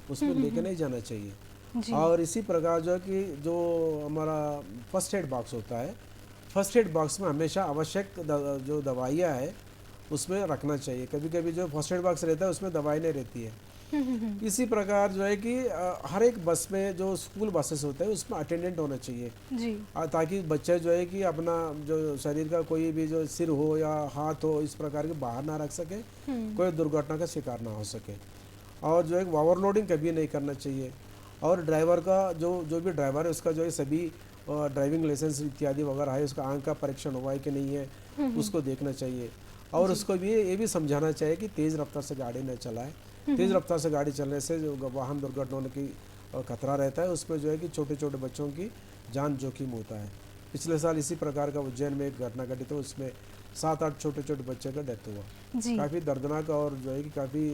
उसमें लेके नहीं जाना चाहिए। और इसी प्रकार जो है कि जो हमारा फर्स्ट एड बॉक्स होता है, फर्स्ट एड बॉक्स में हमेशा आवश्यक जो दवाइयाँ है उसमें रखना चाहिए। कभी कभी जो फर्स्ट एड बॉक्स रहता है उसमें दवाई नहीं रहती है, इसी प्रकार जो है कि हर एक बस में जो स्कूल बसेस होते हैं उसमें अटेंडेंट होना चाहिए जी। ताकि बच्चे जो है कि अपना जो शरीर का कोई भी जो सिर हो या हाथ हो इस प्रकार के बाहर ना रख सके, कोई दुर्घटना का शिकार ना हो सके। और जो है ओवरलोडिंग कभी नहीं करना चाहिए। और ड्राइवर का जो भी ड्राइवर है उसका जो है सभी ड्राइविंग लाइसेंस इत्यादि वगैरह है, उसका आंख का परीक्षण हुआ है कि नहीं है उसको देखना चाहिए। और उसको भी ये भी समझाना चाहिए कि तेज़ रफ्तार से गाड़ी न चलाए। तेज़ रफ्तार से गाड़ी चलने से जो वाहन दुर्घटना होने की खतरा रहता है, उसमें जो है कि छोटे छोटे बच्चों की जान जोखिम होता है। पिछले साल इसी प्रकार का उज्जैन में एक घटना घटी, तो उसमें 7-8 छोटे छोटे बच्चे का डेथ हुआ। काफ़ी दर्दनाक और जो है कि काफ़ी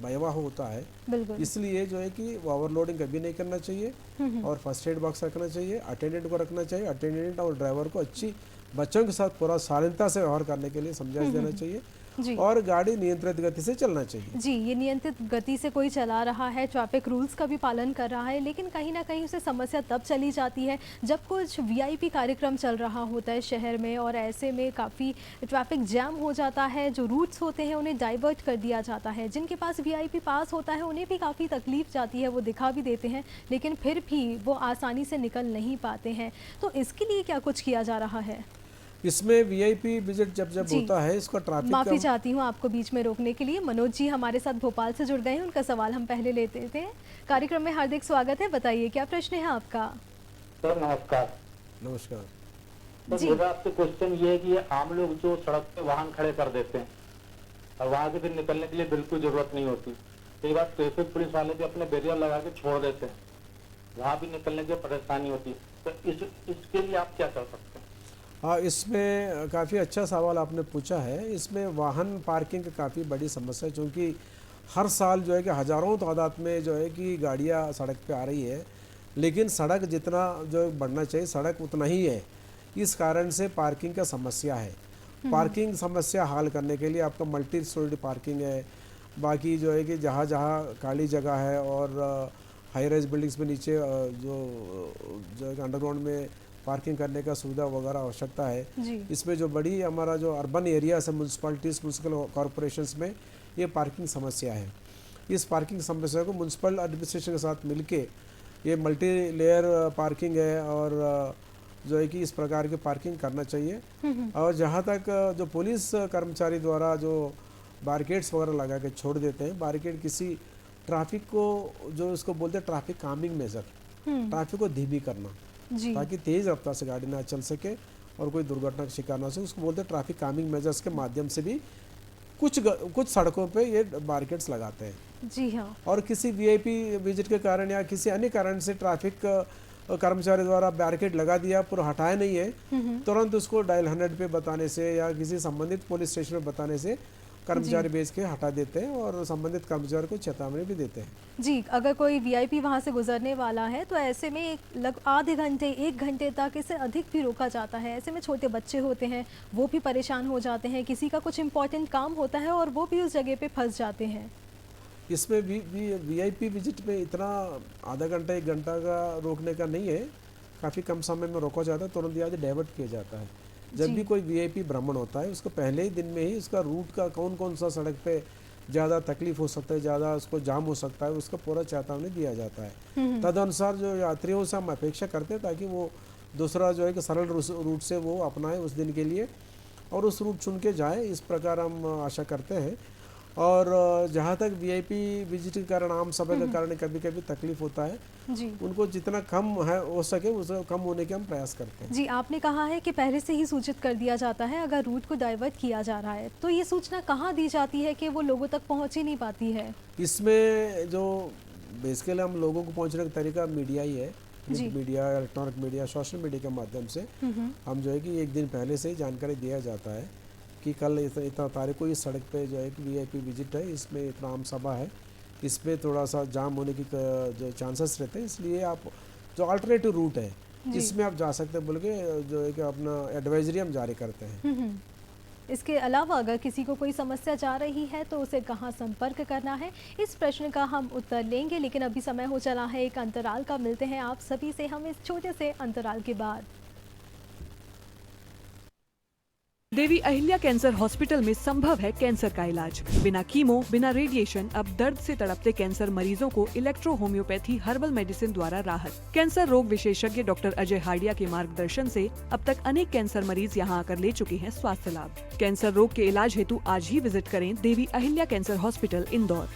भयावह होता है। इसलिए जो है कि ओवरलोडिंग कभी नहीं करना चाहिए और फर्स्ट एड बॉक्स रखना चाहिए, अटेंडेंट को रखना चाहिए। अटेंडेंट और ड्राइवर को अच्छी बच्चों के साथ पूरा शालीनता से व्यवहार करने के लिए समझा देना चाहिए और गाड़ी नियंत्रित गति से चलना चाहिए। जी, ये नियंत्रित गति से कोई चला रहा है, ट्रैफिक रूल्स का भी पालन कर रहा है, लेकिन कहीं ना कहीं उसे समस्या तब चली जाती है जब कुछ वीआईपी कार्यक्रम चल रहा होता है शहर में, और ऐसे में काफ़ी ट्रैफिक जैम हो जाता है। जो रूट्स होते हैं उन्हें डाइवर्ट कर दिया जाता है। जिनके पास वीआईपी पास होता है उन्हें भी काफ़ी तकलीफ जाती है, वो दिखा भी देते हैं लेकिन फिर भी वो आसानी से निकल नहीं पाते हैं। तो इसके लिए क्या कुछ किया जा रहा है? इसमें वीआईपी विजिट जब होता है इसका ट्रैफिक माफ़ी चाहती हूँ आपको बीच में रोकने के लिए। मनोज जी हमारे साथ भोपाल से जुड़ गए हैं, उनका सवाल हम पहले लेते थे। कार्यक्रम में हार्दिक स्वागत है, बताइए क्या प्रश्न है आपका? सर नमस्कार। नमस्कार। तो मेरा आपसे क्वेश्चन ये है कि ये आम लोग जो सड़क पे वाहन खड़े कर देते हैं और वहाँ से फिर निकलने के लिए बिल्कुल जरूरत नहीं होती, कई बार ट्रैफिक पुलिस वाले भी अपने बैरियर लगा के छोड़ देते हैं, वहाँ भी निकलने की परेशानी होती है, तो इसके लिए आप क्या कर सकते हैं? हाँ, इसमें काफ़ी अच्छा सवाल आपने पूछा है। इसमें वाहन पार्किंग की काफ़ी बड़ी समस्या है, क्योंकि हर साल जो है कि हज़ारों तादाद में जो है कि गाड़ियाँ सड़क पे आ रही है, लेकिन सड़क जितना जो बढ़ना चाहिए सड़क उतना ही है। इस कारण से पार्किंग का समस्या है। पार्किंग समस्या हल करने के लिए आपका मल्टी स्टोरी पार्किंग है, बाकी जो है कि जहाँ जहाँ खाली जगह है और हाई राइज बिल्डिंग्स में नीचे जो है अंडरग्राउंड में पार्किंग करने का सुविधा वगैरह आवश्यकता है। इसमें जो बड़ी हमारा जो अर्बन एरिया है म्यूनसिपैलिटीज़ म्यूनसिपल कॉरपोरेशंस में ये पार्किंग समस्या है। इस पार्किंग समस्या को म्यूनसिपल एडमिनिस्ट्रेशन के साथ मिलके ये मल्टी लेयर पार्किंग है और जो है कि इस प्रकार की पार्किंग करना चाहिए। और जहाँ तक जो पुलिस कर्मचारी द्वारा जो बैरिकेड्स वगैरह लगा के छोड़ देते हैं, बैरिकेड किसी ट्रैफिक को जो इसको बोलते हैं ट्रैफिक कामिंग मेजर, ट्रैफिक को धीमी करना ताकि तेज रफ्तार से गाड़ी ना चल सके और कोई दुर्घटना का शिकार ना हो सके, उसको बोलते हैं ट्रैफिक कामिंग मेजर्स के माध्यम से भी कुछ सड़कों पे ये बैरिकेड्स लगाते हैं। जी हाँ। और किसी वीआईपी विजिट के कारण या किसी अन्य कारण से ट्रैफिक कर्मचारी द्वारा बैरिकेड लगा दिया, पूरा हटाया नहीं है, तुरंत उसको डायल 100 पे बताने से या किसी संबंधित पुलिस स्टेशन में बताने से कर्मचारी भेज के हटा देते हैं और संबंधित कर्मचारी को चेतावनी भी देते हैं। जी, अगर कोई वीआईपी वहां से गुजरने वाला है तो ऐसे में आधे घंटे 1 घंटे तक इससे अधिक भी रोका जाता है। ऐसे में छोटे बच्चे होते हैं, वो भी परेशान हो जाते हैं, किसी का कुछ इम्पोर्टेंट काम होता है और वो भी उस जगह पे फंस जाते हैं। इसमें वीआईपी विजिट में इतना आधा घंटा 1 घंटा का रोकने का नहीं है, काफ़ी कम समय में रोका जाता है, तुरंत याद डाइवर्ट किया जाता है। जब भी कोई वीआईपी भ्रमण होता है उसको पहले ही दिन में ही उसका रूट का कौन सा सड़क पे ज़्यादा तकलीफ हो सकता है, ज़्यादा उसको जाम हो सकता है, उसका पूरा चेतावनी दिया जाता है। तदनुसार जो यात्रियों से हम अपेक्षा करते हैं ताकि वो दूसरा जो है कि सरल रूट से वो अपनाएं उस दिन के लिए और उस रूट चुन के जाए, इस प्रकार हम आशा करते हैं। और जहाँ तक वीआईपी विजिट के कारण आम सभा के कारण कभी कभी तकलीफ होता है, जी, उनको जितना कम है हो सके उसे कम होने के हम प्रयास करते हैं। जी, आपने कहा है कि पहले से ही सूचित कर दिया जाता है अगर रूट को डाइवर्ट किया जा रहा है, तो ये सूचना कहाँ दी जाती है कि वो लोगों तक पहुँच ही नहीं पाती है? इसमें जो बेसिकली हम लोगों को पहुँचने का तरीका मीडिया ही है, media, electronic media, social media के माध्यम से हम जो है कि 1 दिन पहले से ही जानकारी दिया जाता है कि कल इतना तारीख को इस सड़क पे जो है कि वीआईपी विजिट है, इसमें इतना आम सभा है, इसमें थोड़ा सा जाम होने की जो चांसेस रहते हैं, इसलिए आप जो अल्टरनेटिव रूट है इसमें आप जा सकते हैं बोल के जो है कि अपना एडवाइजरी हम जारी करते हैं। इसके अलावा अगर किसी को कोई समस्या जा रही है तो उसे कहाँ संपर्क करना है, इस प्रश्न का हम उत्तर लेंगे, लेकिन अभी समय हो चला है एक अंतराल का। मिलते हैं आप सभी से हम इस छोटे से अंतराल के बाद। देवी अहिल्या कैंसर हॉस्पिटल में संभव है कैंसर का इलाज। बिना कीमो, बिना रेडिएशन अब दर्द से तड़पते कैंसर मरीजों को इलेक्ट्रो होम्योपैथी हर्बल मेडिसिन द्वारा राहत। कैंसर रोग विशेषज्ञ डॉक्टर अजय हाडिया के मार्गदर्शन से अब तक अनेक कैंसर मरीज यहां आकर ले चुके हैं स्वास्थ्य लाभ। कैंसर रोग के इलाज हेतु आज ही विजिट करें देवी अहिल्या कैंसर हॉस्पिटल, इंदौर।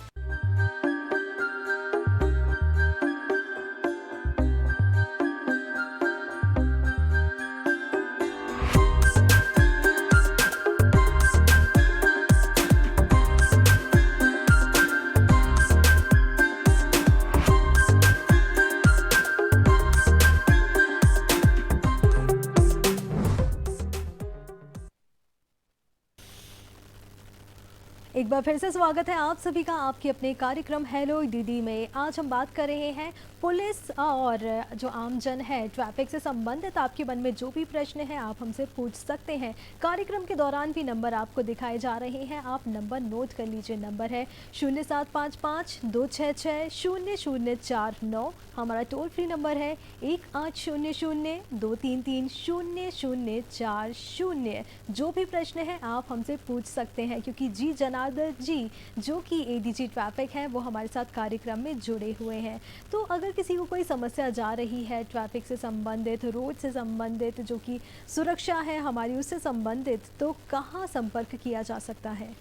एक बार फिर से स्वागत है आप सभी का आपके अपने कार्यक्रम हेलो डीडी में। आज हम बात कर रहे हैं पुलिस और जो आमजन है, ट्रैफिक से संबंधित आपके मन में जो भी प्रश्न है आप हमसे पूछ सकते हैं। कार्यक्रम के दौरान भी नंबर आपको दिखाए जा रहे हैं, आप नंबर नोट कर लीजिए। नंबर है 0755-266-0049। हमारा टोल फ्री नंबर है 1800-233-0040। जो भी प्रश्न है आप हमसे पूछ सकते हैं, क्योंकि जी जनार्दन जी जो कि एडीजी ट्रैफिक है वो हमारे साथ कार्यक्रम में जुड़े हुए हैं। तो अगर किसी को कोई समस्या जा रही है ट्रैफिक से संबंधित, रोड से संबंधित, जो कि सुरक्षा है हमारी उससे संबंधित, तो कहाँ संपर्क किया जा सकता है?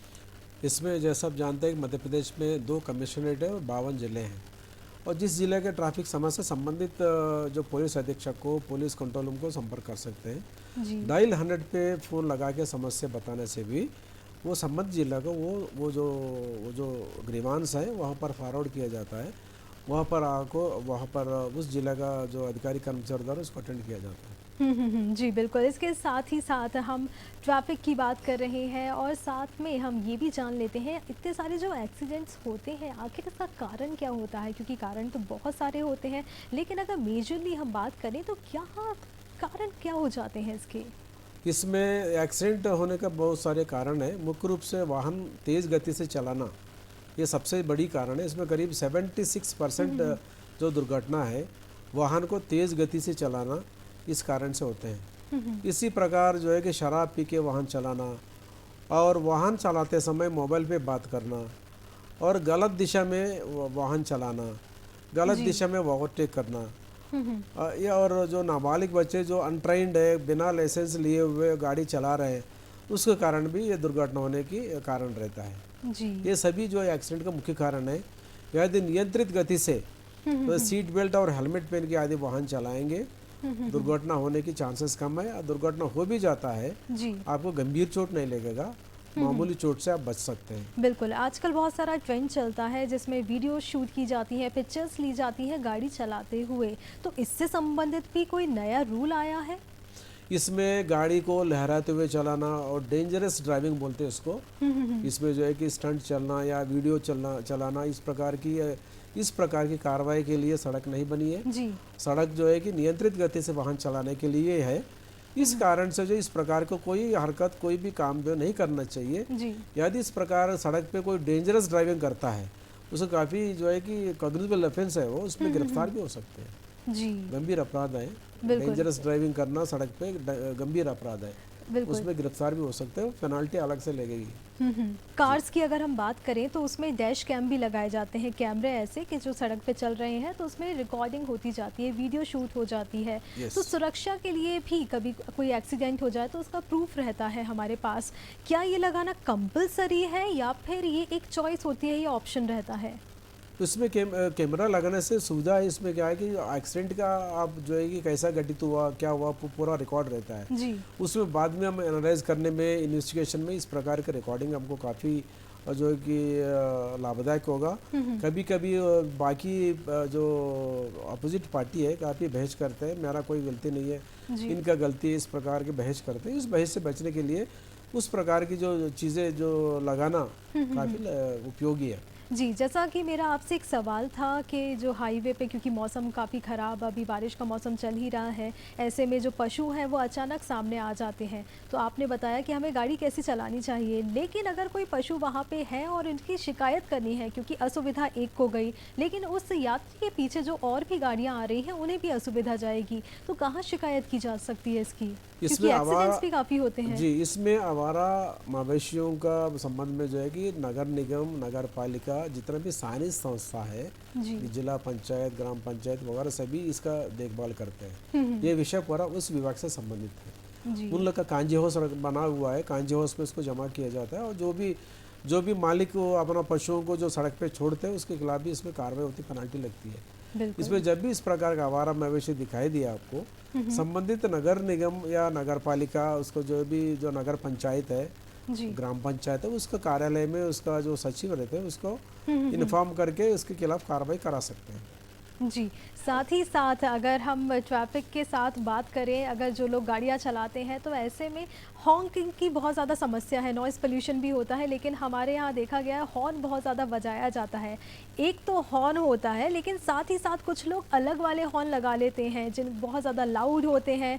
इसमें जैसा आप जानते हैं कि मध्य प्रदेश में 2 कमिश्नरेट है और 52 ज़िले हैं, और जिस जिले के ट्रैफिक समस्या से संबंधित जो पुलिस अधीक्षक को, पुलिस कंट्रोल रूम को संपर्क कर सकते हैं। डायल 100 पे फ़ोन लगा के समस्या बताने से भी वो संबंधित जिला को वो जो ग्रीवांस है वहाँ पर फॉरवर्ड किया जाता है। वहाँ पर उस जिला का जो अधिकारी कर्मचारी द्वारा उसको अटेंड किया जाता है। जी बिल्कुल। इसके साथ ही साथ हम ट्रैफिक की बात कर रहे हैं और साथ में हम ये भी जान लेते हैं इतने सारे जो एक्सीडेंट्स होते हैं आखिर इसका कारण क्या होता है, क्योंकि कारण तो बहुत सारे होते हैं, लेकिन अगर मेजरली हम बात करें तो कारण क्या हो जाते हैं इसके? इसमें एक्सीडेंट होने का बहुत सारे कारण है। मुख्य रूप से वाहन तेज़ गति से चलाना ये सबसे बड़ी कारण है। इसमें करीब 76% जो दुर्घटना है वाहन को तेज़ गति से चलाना इस कारण से होते हैं। इसी प्रकार जो है कि शराब पी के वाहन चलाना और वाहन चलाते समय मोबाइल पे बात करना और गलत दिशा में वाहन चलाना, गलत दिशा में ओवरटेक करना, ये और जो नाबालिग बच्चे जो अनट्रेन्ड है, बिना लाइसेंस लिए हुए गाड़ी चला रहे हैं, उसके कारण भी ये दुर्घटना होने की कारण रहता है। ये सभी जो एक्सीडेंट का मुख्य कारण है। यदि नियंत्रित गति से तो सीट बेल्ट और हेलमेट पहन के आदि वाहन चलाएंगे, दुर्घटना होने की चांसेस कम है। दुर्घटना हो भी जाता है आपको गंभीर चोट नहीं लगेगा, मामूली चोट से आप बच सकते हैं। बिल्कुल। आजकल बहुत सारा ट्रेंड चलता है जिसमें वीडियो शूट की जाती है, पिक्चर्स ली जाती है गाड़ी चलाते हुए, तो इससे संबंधित भी कोई नया रूल आया है? इसमें गाड़ी को लहराते हुए चलाना और डेंजरस ड्राइविंग बोलते हैं उसको। इसमें जो है कि स्टंट चलना या वीडियो चलाना इस प्रकार की कार्रवाई के लिए सड़क नहीं बनी है। सड़क जो है कि नियंत्रित गति से वाहन चलाने के लिए है। इस कारण से जो इस प्रकार को कोई हरकत, कोई भी काम जो नहीं करना चाहिए। यदि इस प्रकार सड़क पे कोई डेंजरस ड्राइविंग करता है उसको काफ़ी जो है कि कॉग्निजेबल ऑफेंस है, वो उसमें गिरफ्तार भी हो सकते हैं। गंभीर अपराध है। डेंजरस ड्राइविंग करना सड़क पे गंभीर अपराध है, उसमें गिरफ्तार भी हो सकते हैं, पेनाल्टी अलग से लगेगी। कार्स की अगर हम बात करें तो उसमें डैश कैम भी लगाए जाते हैं, कैमरे ऐसे कि जो सड़क पे चल रहे हैं तो उसमें रिकॉर्डिंग होती जाती है, वीडियो शूट हो जाती है। तो सुरक्षा के लिए भी कभी कोई एक्सीडेंट हो जाए तो उसका प्रूफ रहता है हमारे पास। क्या ये लगाना कंपलसरी है या फिर ये एक चॉइस होती है, ये ऑप्शन रहता है? इसमें कैमरा लगाने से सुविधा है। इसमें क्या है कि एक्सीडेंट का आप जो है कि कैसा घटित हुआ, क्या हुआ, पूरा रिकॉर्ड रहता है। उसमें बाद में हम एनालाइज करने में, इन्वेस्टिगेशन में इस प्रकार के रिकॉर्डिंग हमको काफ़ी जो है कि लाभदायक होगा। कभी कभी बाकी जो अपोजिट पार्टी है काफ़ी बहस करते हैं, मेरा कोई गलती नहीं है, इनका गलती है, इस प्रकार के बहस करते हैं। इस बहस से बचने के लिए उस प्रकार की जो चीज़ें जो लगाना काफ़ी उपयोगी है। जी, जैसा कि मेरा आपसे एक सवाल था कि जो हाईवे पे, क्योंकि मौसम काफ़ी ख़राब, अभी बारिश का मौसम चल ही रहा है, ऐसे में जो पशु हैं वो अचानक सामने आ जाते हैं। तो आपने बताया कि हमें गाड़ी कैसे चलानी चाहिए, लेकिन अगर कोई पशु वहाँ पे है और इनकी शिकायत करनी है, क्योंकि असुविधा एक को गई, लेकिन उस यात्री के पीछे जो और भी गाड़ियाँ आ रही हैं उन्हें भी असुविधा जाएगी, तो कहाँ शिकायत की जा सकती है इसकी? क्योंकि एक्सीडेंट्स भी काफ़ी होते हैं। जी, इसमें आवारा मवेशियों का संबंध में जो है कि नगर निगम, नगर पालिका, जितना भी स्थानीय संस्था है, जिला पंचायत, ग्राम पंचायत वगैरह सभी इसका देखभाल करते हैं। ये विषय पूरा उस विभाग से संबंधित है। उन लोग का कांजी हाउस बना हुआ है, कांजी हाउस में इसको जमा किया जाता है, और जो भी मालिक को अपना पशुओं को जो सड़क पे छोड़ते हैं उसके खिलाफ भी इसमें कार्रवाई होती, पेनल्टी लगती है। इसमें जब भी इस प्रकार का आवारा मवेशी दिखाई दिया आपको, संबंधित नगर निगम या नगर पालिका, उसको जो नगर पंचायत है, ग्राम पंचायत है, उसका कार्यालय में उसका जो सचिव रहते हैं उसको इन्फॉर्म करके उसके खिलाफ कार्रवाई करा सकते हैं। जी, साथ ही साथ अगर हम ट्रैफिक के साथ बात करें, अगर जो लोग गाड़ियाँ चलाते हैं तो ऐसे में हॉर्न की बहुत ज़्यादा समस्या है, नॉइज़ पोल्यूशन भी होता है, लेकिन हमारे यहाँ देखा गया है हॉर्न बहुत ज़्यादा बजाया जाता है। एक तो हॉर्न होता है, लेकिन साथ ही साथ कुछ लोग अलग वाले हॉर्न लगा लेते हैं जिन बहुत ज़्यादा लाउड होते हैं।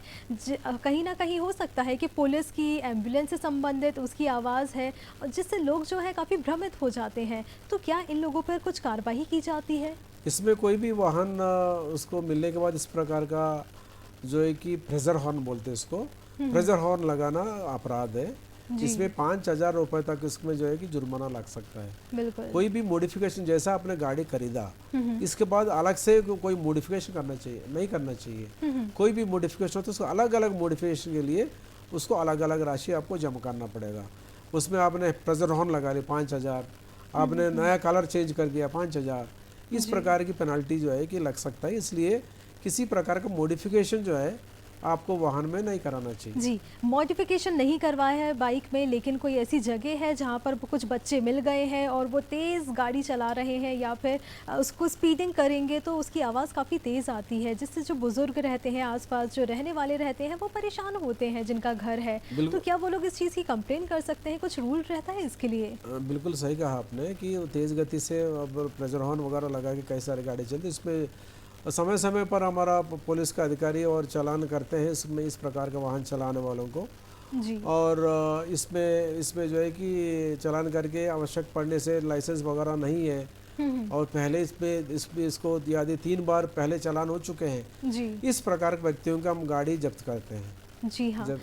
कहीं ना कहीं हो सकता है कि पुलिस की, एम्बुलेंस से संबंधित उसकी आवाज़ है, और जिससे लोग जो है काफ़ी भ्रमित हो जाते हैं। तो क्या इन लोगों पर कुछ कार्रवाई की जाती है? इसमें कोई भी वाहन उसको मिलने के बाद इस प्रकार का जो है कि प्रेशर हॉर्न बोलते हैं इसको, प्रेशर हॉर्न लगाना अपराध है। इसमें 5,000 रुपए तक इसमें जो है कि जुर्माना लग सकता है। बिल्कुल। कोई भी मॉडिफिकेशन, जैसा आपने गाड़ी खरीदा इसके बाद अलग से कोई मॉडिफिकेशन करना चाहिए, नहीं करना चाहिए। कोई भी मॉडिफिकेशन हो तो उसको अलग अलग मॉडिफिकेशन के लिए उसको अलग अलग राशि आपको जमा करना पड़ेगा। उसमें आपने प्रेशर हॉर्न लगा लिया 5,000, आपने नया कलर चेंज कर दिया 5,000, इस प्रकार की पेनल्टी जो है कि लग सकता है। इसलिए किसी प्रकार का मॉडिफिकेशन जो है आपको वाहन में नहीं कराना चाहिए। जी, मॉडिफिकेशन नहीं करवाया है बाइक में, लेकिन कोई ऐसी जगह है जहाँ पर कुछ बच्चे मिल गए हैं और वो तेज़ गाड़ी चला रहे हैं या फिर उसको स्पीडिंग करेंगे तो उसकी आवाज़ काफ़ी तेज़ आती है, जिससे जो बुज़ुर्ग रहते हैं आसपास, जो रहने वाले रहते हैं, वो परेशान होते हैं जिनका घर है। तो क्या वो लोग इस चीज़ की कंप्लेन कर सकते हैं? कुछ रूल रहता है इसके लिए? बिल्कुल सही कहा आपने कि तेज़ गति से प्रेशर हॉर्न वगैरह लगा के कई सारी गाड़ी चलती, इसमें समय समय पर हमारा पुलिस का अधिकारी और चालान करते हैं इसमें, इस प्रकार का वाहन चलाने वालों को। जी। और इसमें जो है कि चालान करके आवश्यक पड़ने से लाइसेंस वगैरह नहीं है और पहले इसको यदि 3 बार पहले चालान हो चुके हैं, जी, इस प्रकार के व्यक्तियों का हम गाड़ी जब्त करते हैं। जी हाँ।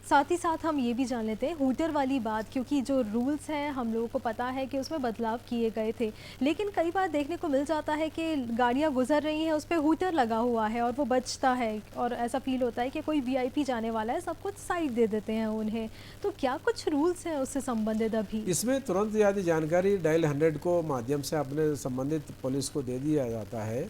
साथ ही साथ हम ये भी जान लेते हैं हूटर वाली बात, क्योंकि जो रूल्स हैं हम लोगों को पता है कि उसमें बदलाव किए गए थे, लेकिन कई बार देखने को मिल जाता है कि गाड़ियाँ गुजर रही हैं, उस पर हूटर लगा हुआ है और वो बजता है और ऐसा फील होता है कि कोई वीआईपी जाने वाला है, सब कुछ साइड दे देते हैं उन्हें। तो क्या कुछ रूल्स हैं उससे संबंधित अभी? इसमें तुरंत यदि जानकारी डायल 100 को माध्यम से अपने संबंधित पुलिस को दे दिया जाता है।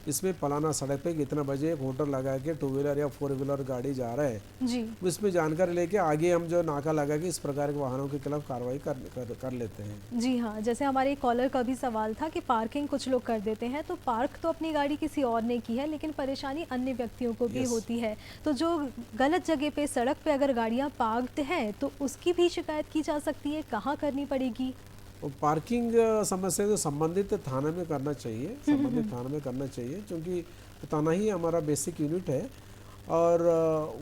इसमें फलाना सड़क पे कितना बजे एक हूटर लगा के 2 व्हीलर या 4 व्हीलर गाड़ी जा रहा है जी, इसमें जानकारी लेके आगे हम जो नाका लगा के इस प्रकार के वाहनों के खिलाफ कार्रवाई कर लेते हैं। जी हाँ, जैसे हमारे कॉलर का भी सवाल था कि पार्किंग कुछ लोग कर देते हैं, तो पार्क तो अपनी गाड़ी किसी और ने की है, लेकिन परेशानी अन्य व्यक्तियों को भी होती है। तो जो गलत जगह पे, सड़क पे अगर गाड़ियाँ पार्क्ड हैं तो उसकी भी शिकायत की जा सकती है, कहाँ करनी पड़ेगी? पार्किंग समस्या तो संबंधित थाने में करना चाहिए, संबंधित थाने में करना चाहिए, क्योंकि थाना ही हमारा बेसिक यूनिट है और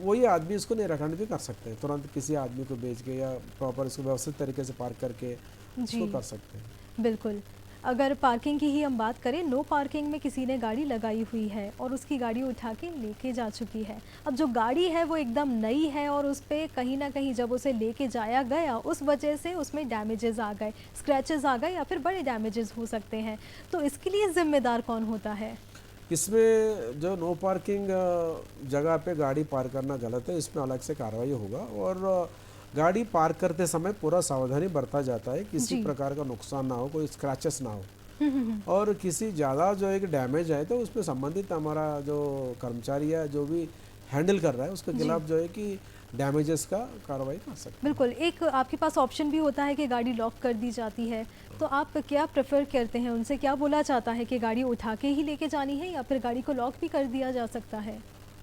वही आदमी इसको निराकरण भी कर सकते हैं, तुरंत किसी आदमी को भेज के या प्रॉपर इसको व्यवस्थित तरीके से पार्क करके इसको कर सकते हैं। बिल्कुल। अगर पार्किंग की ही हम बात करें, नो पार्किंग में किसी ने गाड़ी लगाई हुई है और उसकी गाड़ी उठा के लेके जा चुकी है। अब जो गाड़ी है वो एकदम नई है और उस पर कहीं ना कहीं जब उसे लेके जाया गया उस वजह से उसमें डैमेजेस आ गए, स्क्रैचेस आ गए या फिर बड़े डैमेजेस हो सकते हैं। तो इसके लिए जिम्मेदार कौन होता है? इसमें जो नो पार्किंग जगह पे गाड़ी पार्क करना गलत है, इसमें अलग से कार्रवाई होगा और गाड़ी पार्क करते समय पूरा सावधानी बरता जाता है, किसी प्रकार का नुकसान ना हो, कोई स्क्रैचेस ना हो और किसी ज़्यादा जो एक डैमेज है तो उस पर संबंधित हमारा जो कर्मचारी है जो भी हैंडल कर रहा है उसके खिलाफ जो है कि डैमेजेस का कार्रवाई कर सकते हैं। बिल्कुल। एक आपके पास ऑप्शन भी होता है कि गाड़ी लॉक कर दी जाती है, तो आप क्या प्रेफर करते हैं? उनसे क्या बोला जाता है कि गाड़ी उठा के ही लेके जानी है या फिर गाड़ी को लॉक भी कर दिया जा सकता है?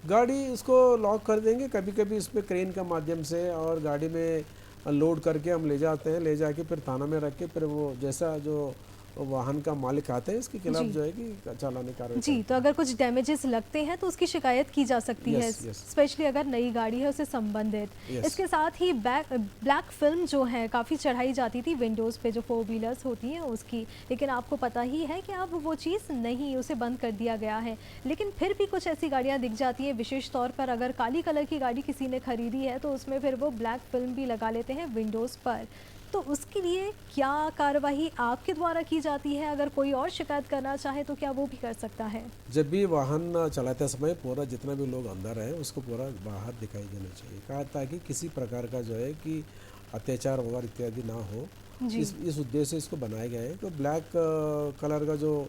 गाड़ी इसको लॉक कर देंगे, कभी कभी इसमें क्रेन का माध्यम से और गाड़ी में लोड करके हम ले जाते हैं, ले जाके फिर थाना में रख के फिर वो जैसा जो वाहन का मालिक आते हैं इसके खिलाफ जो है कि चालानी कार्रवाई जी। तो अगर कुछ डैमेजेस लगते हैं तो उसकी शिकायत की जा सकती है, स्पेशली अगर नई गाड़ी है उससे संबंधित। इसके साथ ही ब्लैक फिल्म जो है काफ़ी चढ़ाई जाती थी विंडोज़ पे, जो 4 व्हीलर्स होती हैं उसकी, लेकिन आपको पता ही है कि अब वो चीज़ नहीं, उसे बंद कर दिया गया है। लेकिन फिर भी कुछ ऐसी गाड़ियाँ दिख जाती हैं, विशेष तौर पर अगर काली कलर की गाड़ी किसी ने खरीदी है तो उसमें फिर वो ब्लैक फिल्म भी लगा लेते हैं विंडोज़ पर। तो उसके लिए क्या कार्रवाई आपके द्वारा की जाती है? अगर कोई और शिकायत करना चाहे तो क्या वो भी कर सकता है? जब भी वाहन चलाते समय पूरा जितना भी लोग अंदर हैं उसको पूरा बाहर दिखाई देना चाहिए, कहा ताकि किसी प्रकार का जो है कि अत्याचार वगैरह इत्यादि ना हो। इस उद्देश्य से इसको बनाया गया है। तो ब्लैक कलर का जो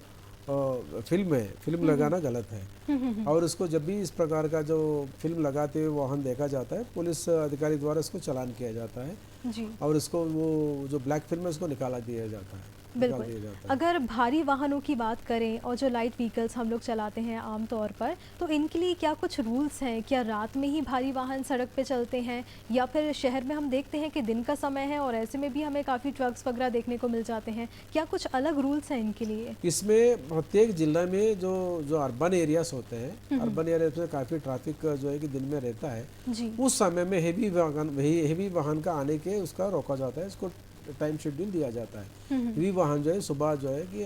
फिल्म है, फिल्म लगाना गलत है, और इसको जब भी इस प्रकार का जो फिल्म लगाते हुए वाहन देखा जाता है, पुलिस अधिकारी द्वारा इसको चालान किया जाता है जी। और इसको वो जो ब्लैक फिल्म है उसको निकाल दिया जाता है। बिल्कुल। अगर भारी वाहनों की बात करें और जो लाइट व्हीकल्स हम लोग चलाते हैं आम तौर पर, तो इनके लिए क्या कुछ रूल्स हैं? क्या रात में ही भारी वाहन सड़क पे चलते हैं, या फिर शहर में हम देखते हैं कि दिन का समय है और ऐसे में भी हमें काफ़ी ट्रक्स वगैरह देखने को मिल जाते हैं? क्या कुछ अलग रूल्स हैं इनके लिए? इसमें प्रत्येक जिला में जो अर्बन एरियाज होते हैं, अर्बन एरियाज में काफ़ी ट्रैफिक जो है कि दिन में रहता है जी। उस समय में हेवी वाहन का आने के उसका रोका जाता है, इसको टाइम शेड्यूल दिया जाता है। हेवी वाहन जो है सुबह जो है कि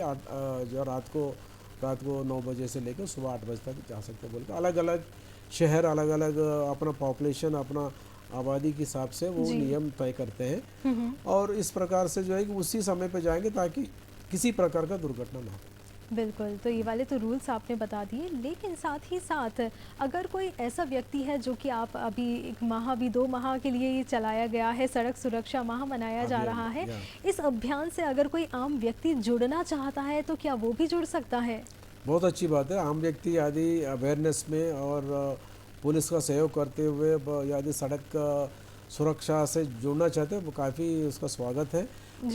जो रात को 9 बजे से लेकर सुबह 8 बजे तक जा सकते हैं बोल के, अलग अलग शहर अलग अलग अपना पॉपुलेशन, अपना आबादी के हिसाब से वो नियम तय करते हैं, और इस प्रकार से जो है कि उसी समय पे जाएंगे ताकि किसी प्रकार का दुर्घटना ना हो। बिल्कुल। तो ये वाले तो रूल्स आपने बता दिए, लेकिन साथ ही साथ अगर कोई ऐसा व्यक्ति है जो कि आप अभी 1 माह, अभी 2 माह के लिए ये चलाया गया है, सड़क सुरक्षा माह मनाया जा रहा है, इस अभियान से अगर कोई आम व्यक्ति जुड़ना चाहता है तो क्या वो भी जुड़ सकता है? बहुत अच्छी बात है। आम व्यक्ति यदि अवेयरनेस में और पुलिस का सहयोग करते हुए यदि सड़क सुरक्षा से जुड़ना चाहते हैं, वो काफ़ी उसका स्वागत है।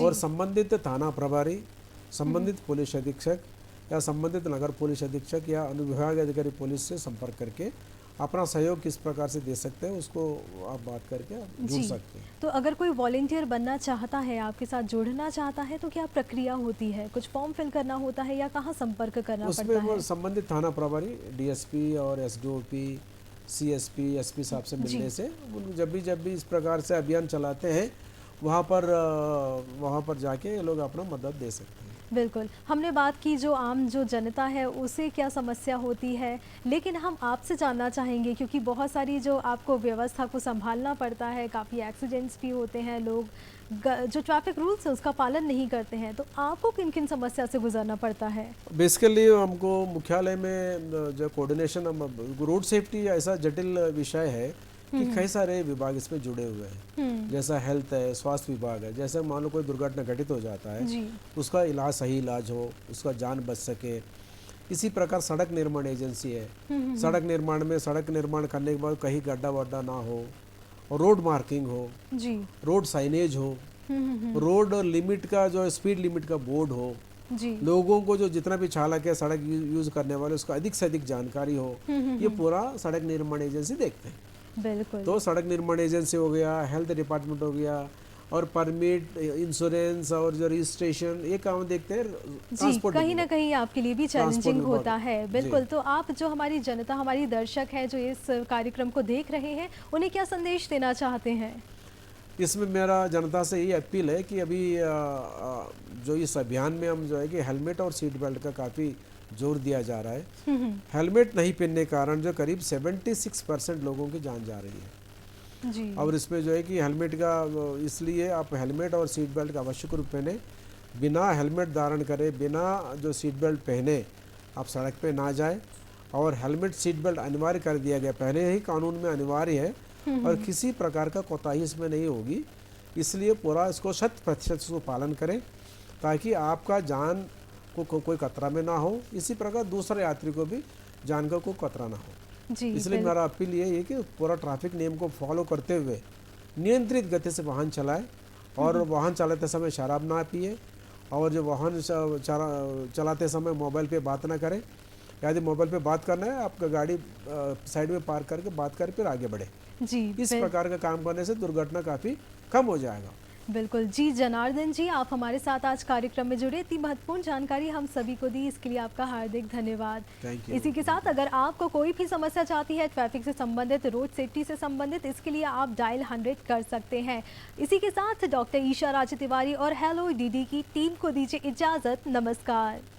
और संबंधित थाना प्रभारी, संबंधित पुलिस अधीक्षक या संबंधित नगर पुलिस अधीक्षक या अनुविभाग अधिकारी पुलिस से संपर्क करके अपना सहयोग किस प्रकार से दे सकते हैं उसको आप बात करके जुड़ सकते हैं। तो अगर कोई वॉलंटियर बनना चाहता है, आपके साथ जुड़ना चाहता है, तो क्या प्रक्रिया होती है? कुछ फॉर्म फिल करना होता है या कहाँ संपर्क करना पड़ता है? उसमें संबंधित थाना प्रभारी, डीएसपी और एसडीओपी, सीएसपी, एसपी साहब से मिलने से जब भी इस प्रकार से अभियान चलाते हैं वहाँ पर जाके ये लोग अपना मदद दे सकते हैं। बिल्कुल। हमने बात की जो आम जो जनता है उसे क्या समस्या होती है, लेकिन हम आपसे जानना चाहेंगे, क्योंकि बहुत सारी जो आपको व्यवस्था को संभालना पड़ता है, काफ़ी एक्सीडेंट्स भी होते हैं, लोग जो ट्रैफिक रूल्स है उसका पालन नहीं करते हैं, तो आपको किन किन समस्या से गुजरना पड़ता है? बेसिकली हमको मुख्यालय में जो कोऑर्डिनेशन, रोड सेफ्टी ऐसा जटिल विषय है कि कई सारे विभाग इसमें जुड़े हुए हैं, जैसा हेल्थ है, स्वास्थ्य विभाग है। जैसे मान लो कोई दुर्घटना घटित हो जाता है, उसका इलाज, सही इलाज हो, उसका जान बच सके। इसी प्रकार सड़क निर्माण एजेंसी है, सड़क निर्माण करने के बाद कहीं गड्ढा वड्ढा ना हो, रोड मार्किंग हो, रोड साइनेज हो, रोड लिमिट का जो स्पीड लिमिट का बोर्ड हो, लोगों को जो जितना भी चालक है सड़क यूज करने वाले उसका अधिक से अधिक जानकारी हो, ये पूरा सड़क निर्माण एजेंसी देखते हैं। बिल्कुल। तो सड़क निर्माण एजेंसी हो गया, हेल्थ डिपार्टमेंट हो गया, और परमिट, इंश्योरेंस और जो रजिस्ट्रेशन, ये काम देखते हैं। जी, कहीं ना कहीं आपके लिए भी चैलेंजिंग होता है। बिल्कुल। तो आप जो हमारी जनता, हमारी दर्शक है जो इस कार्यक्रम को देख रहे हैं, उन्हें क्या संदेश देना चाहते हैं? इसमें मेरा जनता से यही अपील है कि अभी जो इस अभियान में हम जो है कि हेलमेट और सीट बेल्ट का काफ़ी जोर दिया जा रहा है। हेलमेट नहीं पहनने के कारण जो करीब 76% लोगों की जान जा रही है जी। और इसमें जो है कि हेलमेट का, इसलिए आप हेलमेट और सीट बेल्ट का आवश्यक रूप पहने, बिना हेलमेट धारण करे, बिना जो सीट बेल्ट पहने आप सड़क पे ना जाए। और हेलमेट सीट बेल्ट अनिवार्य कर दिया गया, पहले ही कानून में अनिवार्य है, और किसी प्रकार का कोताही इसमें नहीं होगी। इसलिए पूरा इसको 100% इसको पालन करें ताकि आपका जान को कोई खतरा में ना हो, इसी प्रकार दूसरे यात्री को भी जान का कोई खतरा ना हो जी। इसलिए मेरा अपील ये है कि पूरा ट्रैफिक नियम को फॉलो करते हुए नियंत्रित गति से वाहन चलाएं, और वाहन चलाते समय शराब ना पिए, और जो वाहन चलाते समय मोबाइल पे बात ना करें। यदि मोबाइल पे बात करना है, आपका गाड़ी साइड में पार्क करके बात कर फिर आगे बढ़े जी। इस प्रकार का काम करने से दुर्घटना काफ़ी कम हो जाएगा। बिल्कुल जी। जनार्दन जी, आप हमारे साथ आज कार्यक्रम में जुड़े, इतनी महत्वपूर्ण जानकारी हम सभी को दी, इसके लिए आपका हार्दिक धन्यवाद। इसी के साथ अगर आपको कोई भी समस्या चाहती है ट्रैफिक से संबंधित, रोड सेफ्टी से संबंधित, इसके लिए आप डायल 100 कर सकते हैं। इसी के साथ डॉक्टर ईशा राजे तिवारी और हेलो डीडी की टीम को दीजिए इजाज़त। नमस्कार।